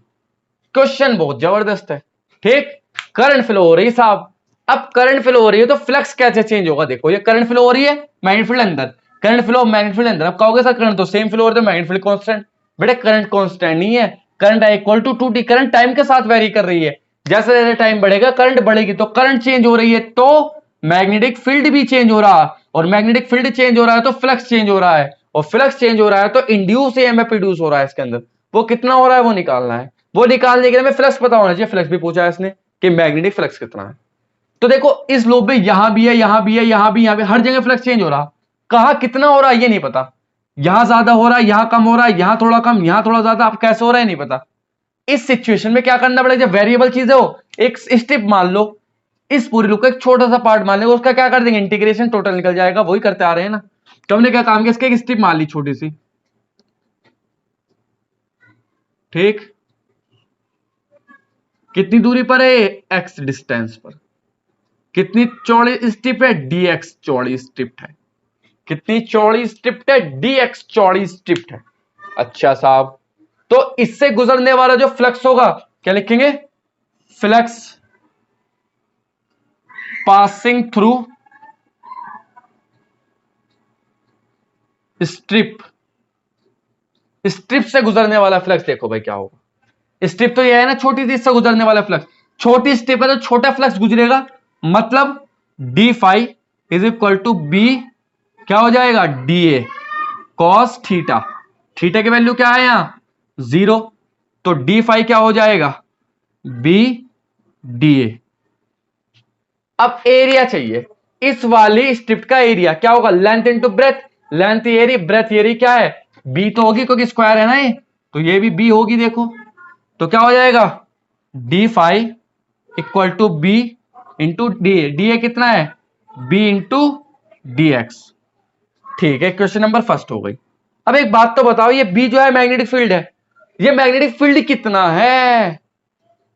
क्वेश्चन बहुत जबरदस्त है, ठीक, करंट फ्लो हो रही है साहब, अब करंट फ्लो हो रही है तो फ्लक्स कैसे चेंज होगा, देखो ये करंट फ्लो हो रही है मैग्नेटिक फील्ड अंदर, करंट फ्लो मैग्नेटिक फील्ड अंदर, अब कहोगे सर करंट तो सेम फ्लो हो रहा है, मैग्नेटिक फील्ड कांस्टेंट, बेटा करंट कांस्टेंट नहीं है, current I equal to 2t, current time के साथ वेरी कर रही है, जैसे जैसे टाइम बढ़ेगा करंट बढ़ेगी, तो करंट चेंज हो रही है तो मैग्नेटिक फील्ड भी चेंज हो रहा है, और मैग्नेटिक फील्ड चेंज हो रहा है तो फ्लक्स चेंज हो रहा है, और फ्लक्स चेंज हो रहा है तो इंड्यूस ईएमएफ प्रोड्यूस हो रहा है इसके अंदर, वो कितना हो रहा है वो निकालना है, वो निकालने के लिए हमें फ्लक्स पता होना चाहिए, फ्लक्स भी पूछा है इसने कि मैग्नेटिक फ्लक्स कितना है, तो देखो इस लूप में यहां भी है, यहां भी है, यहां भी, यहां भी, हर जगह फ्लक्स चेंज हो रहा, कहां कितना हो रहा है ये नहीं पता, यहां ज्यादा हो रहा है, यहां कम हो रहा है, यहां थोड़ा कम, यहां थोड़ा ज्यादा, अब कैसे हो रहा है नहीं पता। इस सिचुएशन में क्या करना पड़ेगा, जब वेरिएबल चीजें हो, एक स्टेप मान लो, इस पूरी लूप का एक छोटा सा पार्ट मान लेंगे, उसका क्या कर देंगे इंटीग्रेशन, टोटल निकल जाएगा, वही करते आ रहे हैं ना, तो हमने क्या काम किया, इसके एक स्टेप मान ली छोटी सी, ठीक, कितनी दूरी पर है, एक्स डिस्टेंस पर, कितनी चौड़ी स्ट्रिप है, dx चौड़ी स्ट्रिप है, कितनी चौड़ी स्ट्रिप है, dx चौड़ी स्ट्रिप है। अच्छा साहब, तो इससे गुजरने वाला जो फ्लक्स होगा क्या लिखेंगे, flux passing through strip, strip से गुजरने वाला फ्लक्स देखो भाई क्या होगा, स्ट्रिप तो ये है ना छोटी सी, इससे गुजरने वाला फ्लक्स, छोटी स्ट्रिप है तो छोटा फ्लक्स गुजरेगा, मतलब D phi is equal to B, क्या हो जाएगा D A cos theta, theta की वैल्यू क्या है यहां 0, तो डी फाई क्या हो जाएगा बी डी ए। अब एरिया चाहिए, इस वाली स्ट्रिप का एरिया क्या होगा, लेंथ इंटू ब्रेथ, लेंथ एरी ब्रेथ एरी क्या है बी तो होगी क्योंकि स्क्वायर है ना ये, तो ये भी बी होगी देखो, तो क्या हो जाएगा D phi equal to B into D A. D A कितना है? B into D X. ठीक है, क्वेश्चन नंबर फर्स्ट हो गई। अब एक बात तो बताओ, ये बी जो है मैग्नेटिक फील्ड है, ये मैग्नेटिक फील्ड कितना है?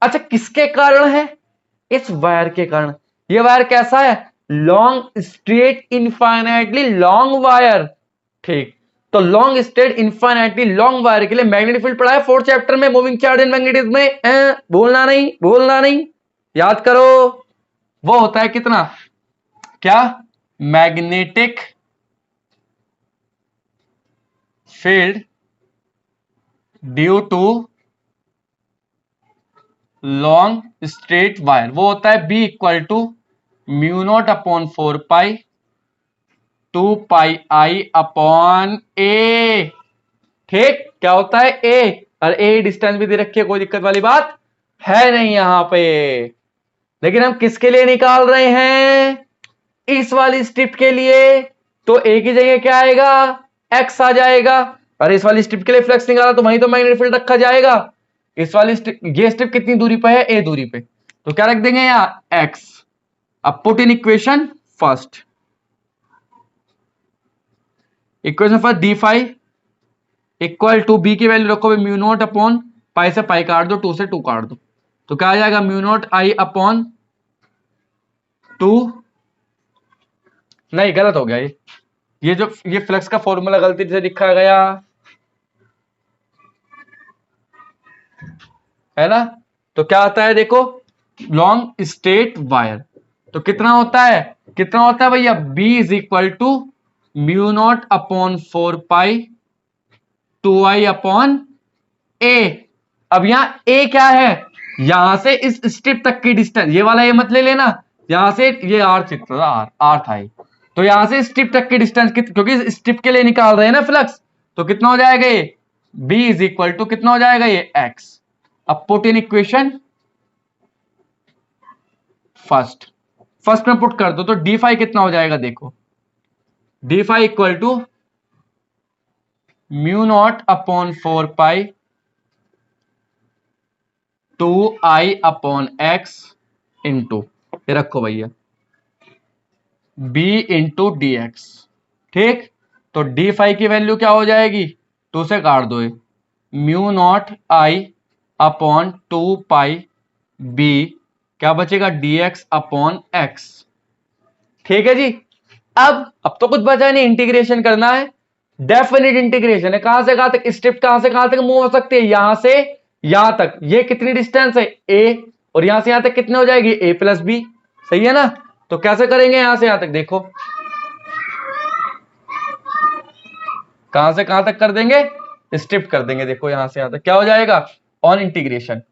अच्छा, किसके कारण है? इस वायर के कारण। ये वायर कैसा है? Long straight infinitely long wire. ठीक, तो long straight infinitely long wire के लिए मैग्नेटिक फील्ड पढ़ा है 4th चैप्टर में, मूविंग चार्ज एंड मैग्नेटिज्म में। भूलना नहीं, भूलना नहीं, याद करो। वो होता है कितना? क्या? Magnetic field due to long straight wire, वो होता है B equal to mu naught upon 4 pi 2 pi I upon A. ठीक, क्या होता है? ए। और ए डिस्टेंस भी दे रखी है, कोई दिक्कत वाली बात है नहीं यहां पे। लेकिन हम किसके लिए निकाल रहे हैं? इस वाली स्ट्रिप के लिए। तो ए की जगह क्या आएगा? एक्स आ जाएगा। और इस वाली स्ट्रिप के लिए फ्लक्स निकाला तो वहीं तो मैग्नेटिक फील्ड रखा जाएगा। इस वाली स्ट्रिप, ये स्ट्रिप कितनी दूरी पे है? ए दूरी पे, तो क्या रख देंगे यहां? एक्स। अब put in equation first. Equation first, D phi equal to B की वैल्यू रखो म्यू नॉट अपॉन पाई से पाई काट दो, 2 से 2 काट दो, तो क्या आ जाएगा? म्यू नॉट आई अपॉन 2। नहीं, गलत हो गया ये जो ये फ्लक्स का फॉर्मूला गलती से लिखा गया है ना। तो क्या आता है देखो, लॉन्ग स्ट्रेट वायर, तो कितना होता है? कितना होता है भैया? B is equal to mu naught upon 4 pi 2i upon A. अब यहां ए क्या है? यहां से इस स्ट्रिप तक की डिस्टेंस, ये वाला ये मत ले लेना, यहां से ये आर चित्र आर था ये, तो यहां से स्ट्रिप तक की डिस्टेंस क्योंकि स्ट्रिप के लिए निकाल रहे हैं ना फ्लक्स, तो कितना हो जाएगा ये? B इज इक्वल टू कितना हो जाएगा ये? x। अब पुट इन इक्वेशन फर्स्ट में पुट कर दो, तो डी फाइव कितना हो जाएगा देखो, D phi equal to mu naught upon 4 pi 2i upon X into, ये रखो भैया, b इंटू डी एक्स। ठीक, तो डी फाइव की वैल्यू क्या हो जाएगी? 2 से काट दो, म्यू नॉट आई अपॉन 2 पाई b, क्या बचेगा? dx upon x। ठीक है जी। अब तो कुछ बचा नहीं, इंटीग्रेशन करना है, डेफिनेट इंटीग्रेशन है। कहां से कहां तक स्ट्रिप, कहां से कहां तक मूव हो सकती है? यहां से यहां तक। ये कितनी डिस्टेंस है? a, और यहां से यहां तक कितने हो जाएगी? a plus B. सही है ना। तो कैसे करेंगे? यहां से यहां तक देखो, कहां से कहां तक कर देंगे? स्ट्रिप कर देंगे। देखो यहां से यहां तक क्या हो जाएगा? ऑन इंटीग्रेशन,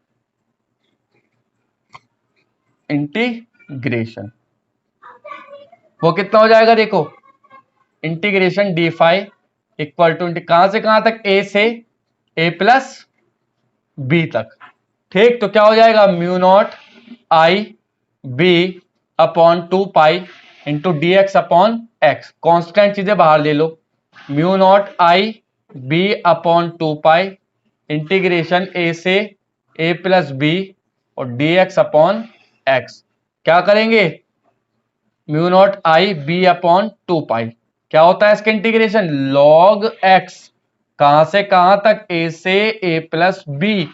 इंटीग्रेशन वो कितना हो जाएगा देखो, integration D phi equal to कहां से कहां तक? ए से ए प्लस बी तक। ठीक, तो क्या हो जाएगा? Mu naught I B upon 2 pi into D x upon x. Constant चीजें बाहर ले लो, mu naught I B upon 2 pi integration A से ए प्लस बी और डी एक्स अपॉन एक्स। क्या करेंगे? Mu naught I B upon 2 pi, क्या होता है इसका इंटीग्रेशन? Log x. कहां से कहां तक? ए से ए प्लस बी।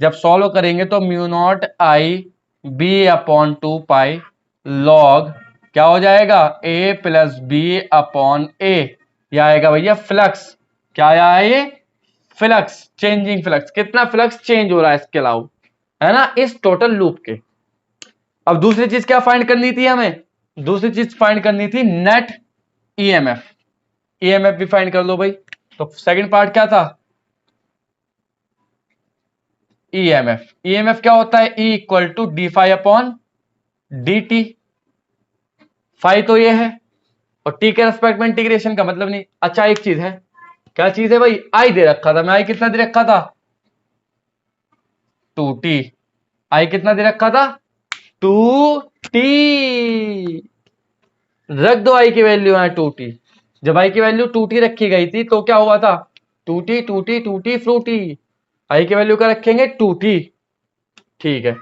जब सॉल्व करेंगे तो mu naught I B upon 2 pi log क्या हो जाएगा? ए प्लस बी अपॉन ए। यह आएगा भैया फ्लक्स। क्या है ये? Flux, changing flux. कितना फ्लक्स चेंज हो रहा है इसके अलावा, है ना, इस टोटल लूप के। अब दूसरी चीज क्या फाइंड करनी थी हमें? दूसरी चीज फाइंड करनी थी नेट ईएमएफ। ईएमएफ भी फाइंड कर लो भाई। तो सेकंड पार्ट क्या था? ईएमएफ। ईएमएफ क्या होता है? E equal to D phi upon D T. Phi तो ये है, और टी के रेस्पेक्ट में इंटीग्रेशन का मतलब नहीं। अच्छा, एक चीज है, क्या चीज है भाई? आई दे रखा था, मैं आई कितना दे रखा था? 2t। आई कितना दे रखा था? 2t। रख दो आई की वैल्यू है 2t। जब आई की वैल्यू 2t रखी गई थी तो क्या हुआ था? 2t 2t 2t Frooti. आई की वैल्यू का रखेंगे 2t। ठीक है,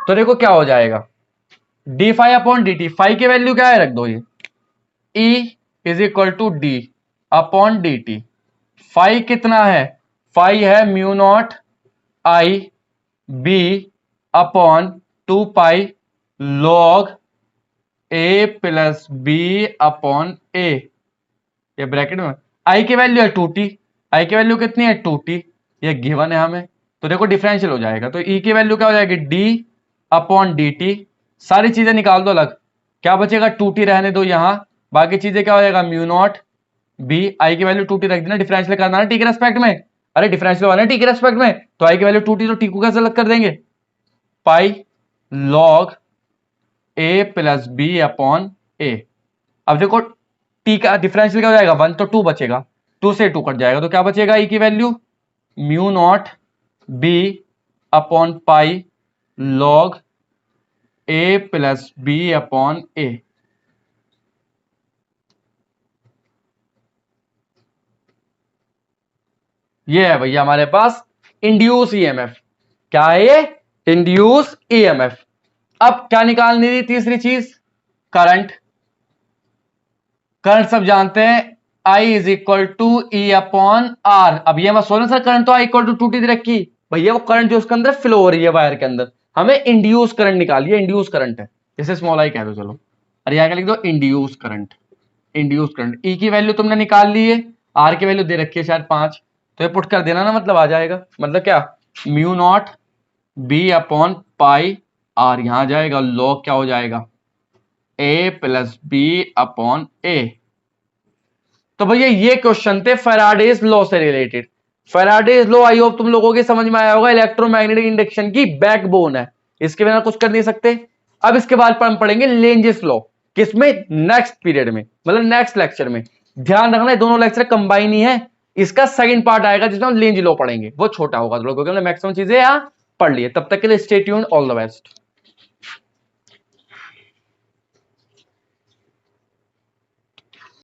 तो देखो क्या हो जाएगा, D phi upon D T, phi की वैल्यू क्या है रख दो, ये E is equal to D upon D T. Phi कितना है, फाई है mu naught I B upon 2 pi log A plus B upon A, ये ब्रैकेट में आई की वैल्यू है 2t, आई की वैल्यू कितनी है 2t, ये गिवन है हमें, तो देखो डिफरेंशियल हो जाएगा, तो ई की वैल्यू क्या हो जाएगी डी अपॉन डी टी, सारी चीजें निकाल दो अलग, क्या बचेगा 2t रहने दो यहां, बाकी चीजें क्या हो जाएगा म्यू नॉट बी, आई की वैल्यू 2t रख देना, डिफरेंशियल करना है टी के रेस्पेक्ट में, अरे डिफरेंशियल वाला है टी के रेस्पेक्ट में, तो आई की वैल्यू 2t, तो टी को कैसे अलग कर देंगे, पाई log A plus B upon A. अब देखो टी का डिफरेंशियल क्या हो जाएगा 1, तो 2 बचेगा, 2 से 2 कट जाएगा, तो क्या बचेगा ई की value mu naught B upon pi log A plus B upon A. ये है भैया हमारे पास इंड्यूस ईएमएफ, क्या है ये, इंड्यूस ईएमएफ। अब क्या निकालनी थी तीसरी चीज, करंट, करंट सब जानते हैं I is equal to E upon R. अब ये मत सोचना सर करंट तो I इक्वल टू 2t दे रखी, भैया वो करंट जो उसके अंदर फ्लो हो रही है वायर के अंदर, हमें इंड्यूस करंट निकालिए, इंड्यूस करंट है, इसे स्मॉल आई कह दो, चलो अरे यहां लिख दो इंड्यूस करंट, इंड्यूस करंट, ई की वैल्यू तुमने निकाल ली है, आर की वैल्यू दे रखी है शायद 5, तो ये पुट कर देना ना, मतलब आ जाएगा, मतलब क्या mu naught B upon pi R, यहां आ जाएगा, लॉग क्या हो जाएगा A plus B upon A. तो भैया ये क्वेश्चन थे फैराडेज लॉ से related. Faraday's law I hope तुम लोगों के समझ में आया होगा, इलेक्ट्रोमैग्नेटिक इंडक्शन की बैकबोन है, इसके बिना कुछ कर नहीं सकते। अब इसके बाद पर हम पढ़ेंगे लेंजिस लॉ, किसमें, नेक्स्ट पीरियड में, मतलब नेक्स्ट लेक्चर में। ध्यान रखना दोनों लेक्चर कंबाइन ही है, इसका सेकंड पार्ट आएगा जिसमें हम लेंज लॉ पढ़ेंगे, वो छोटा होगा, क्योंकि हमने मैक्सिमम चीजें यहां पढ़ ली है। तब तक के लिए stay tuned, all the best.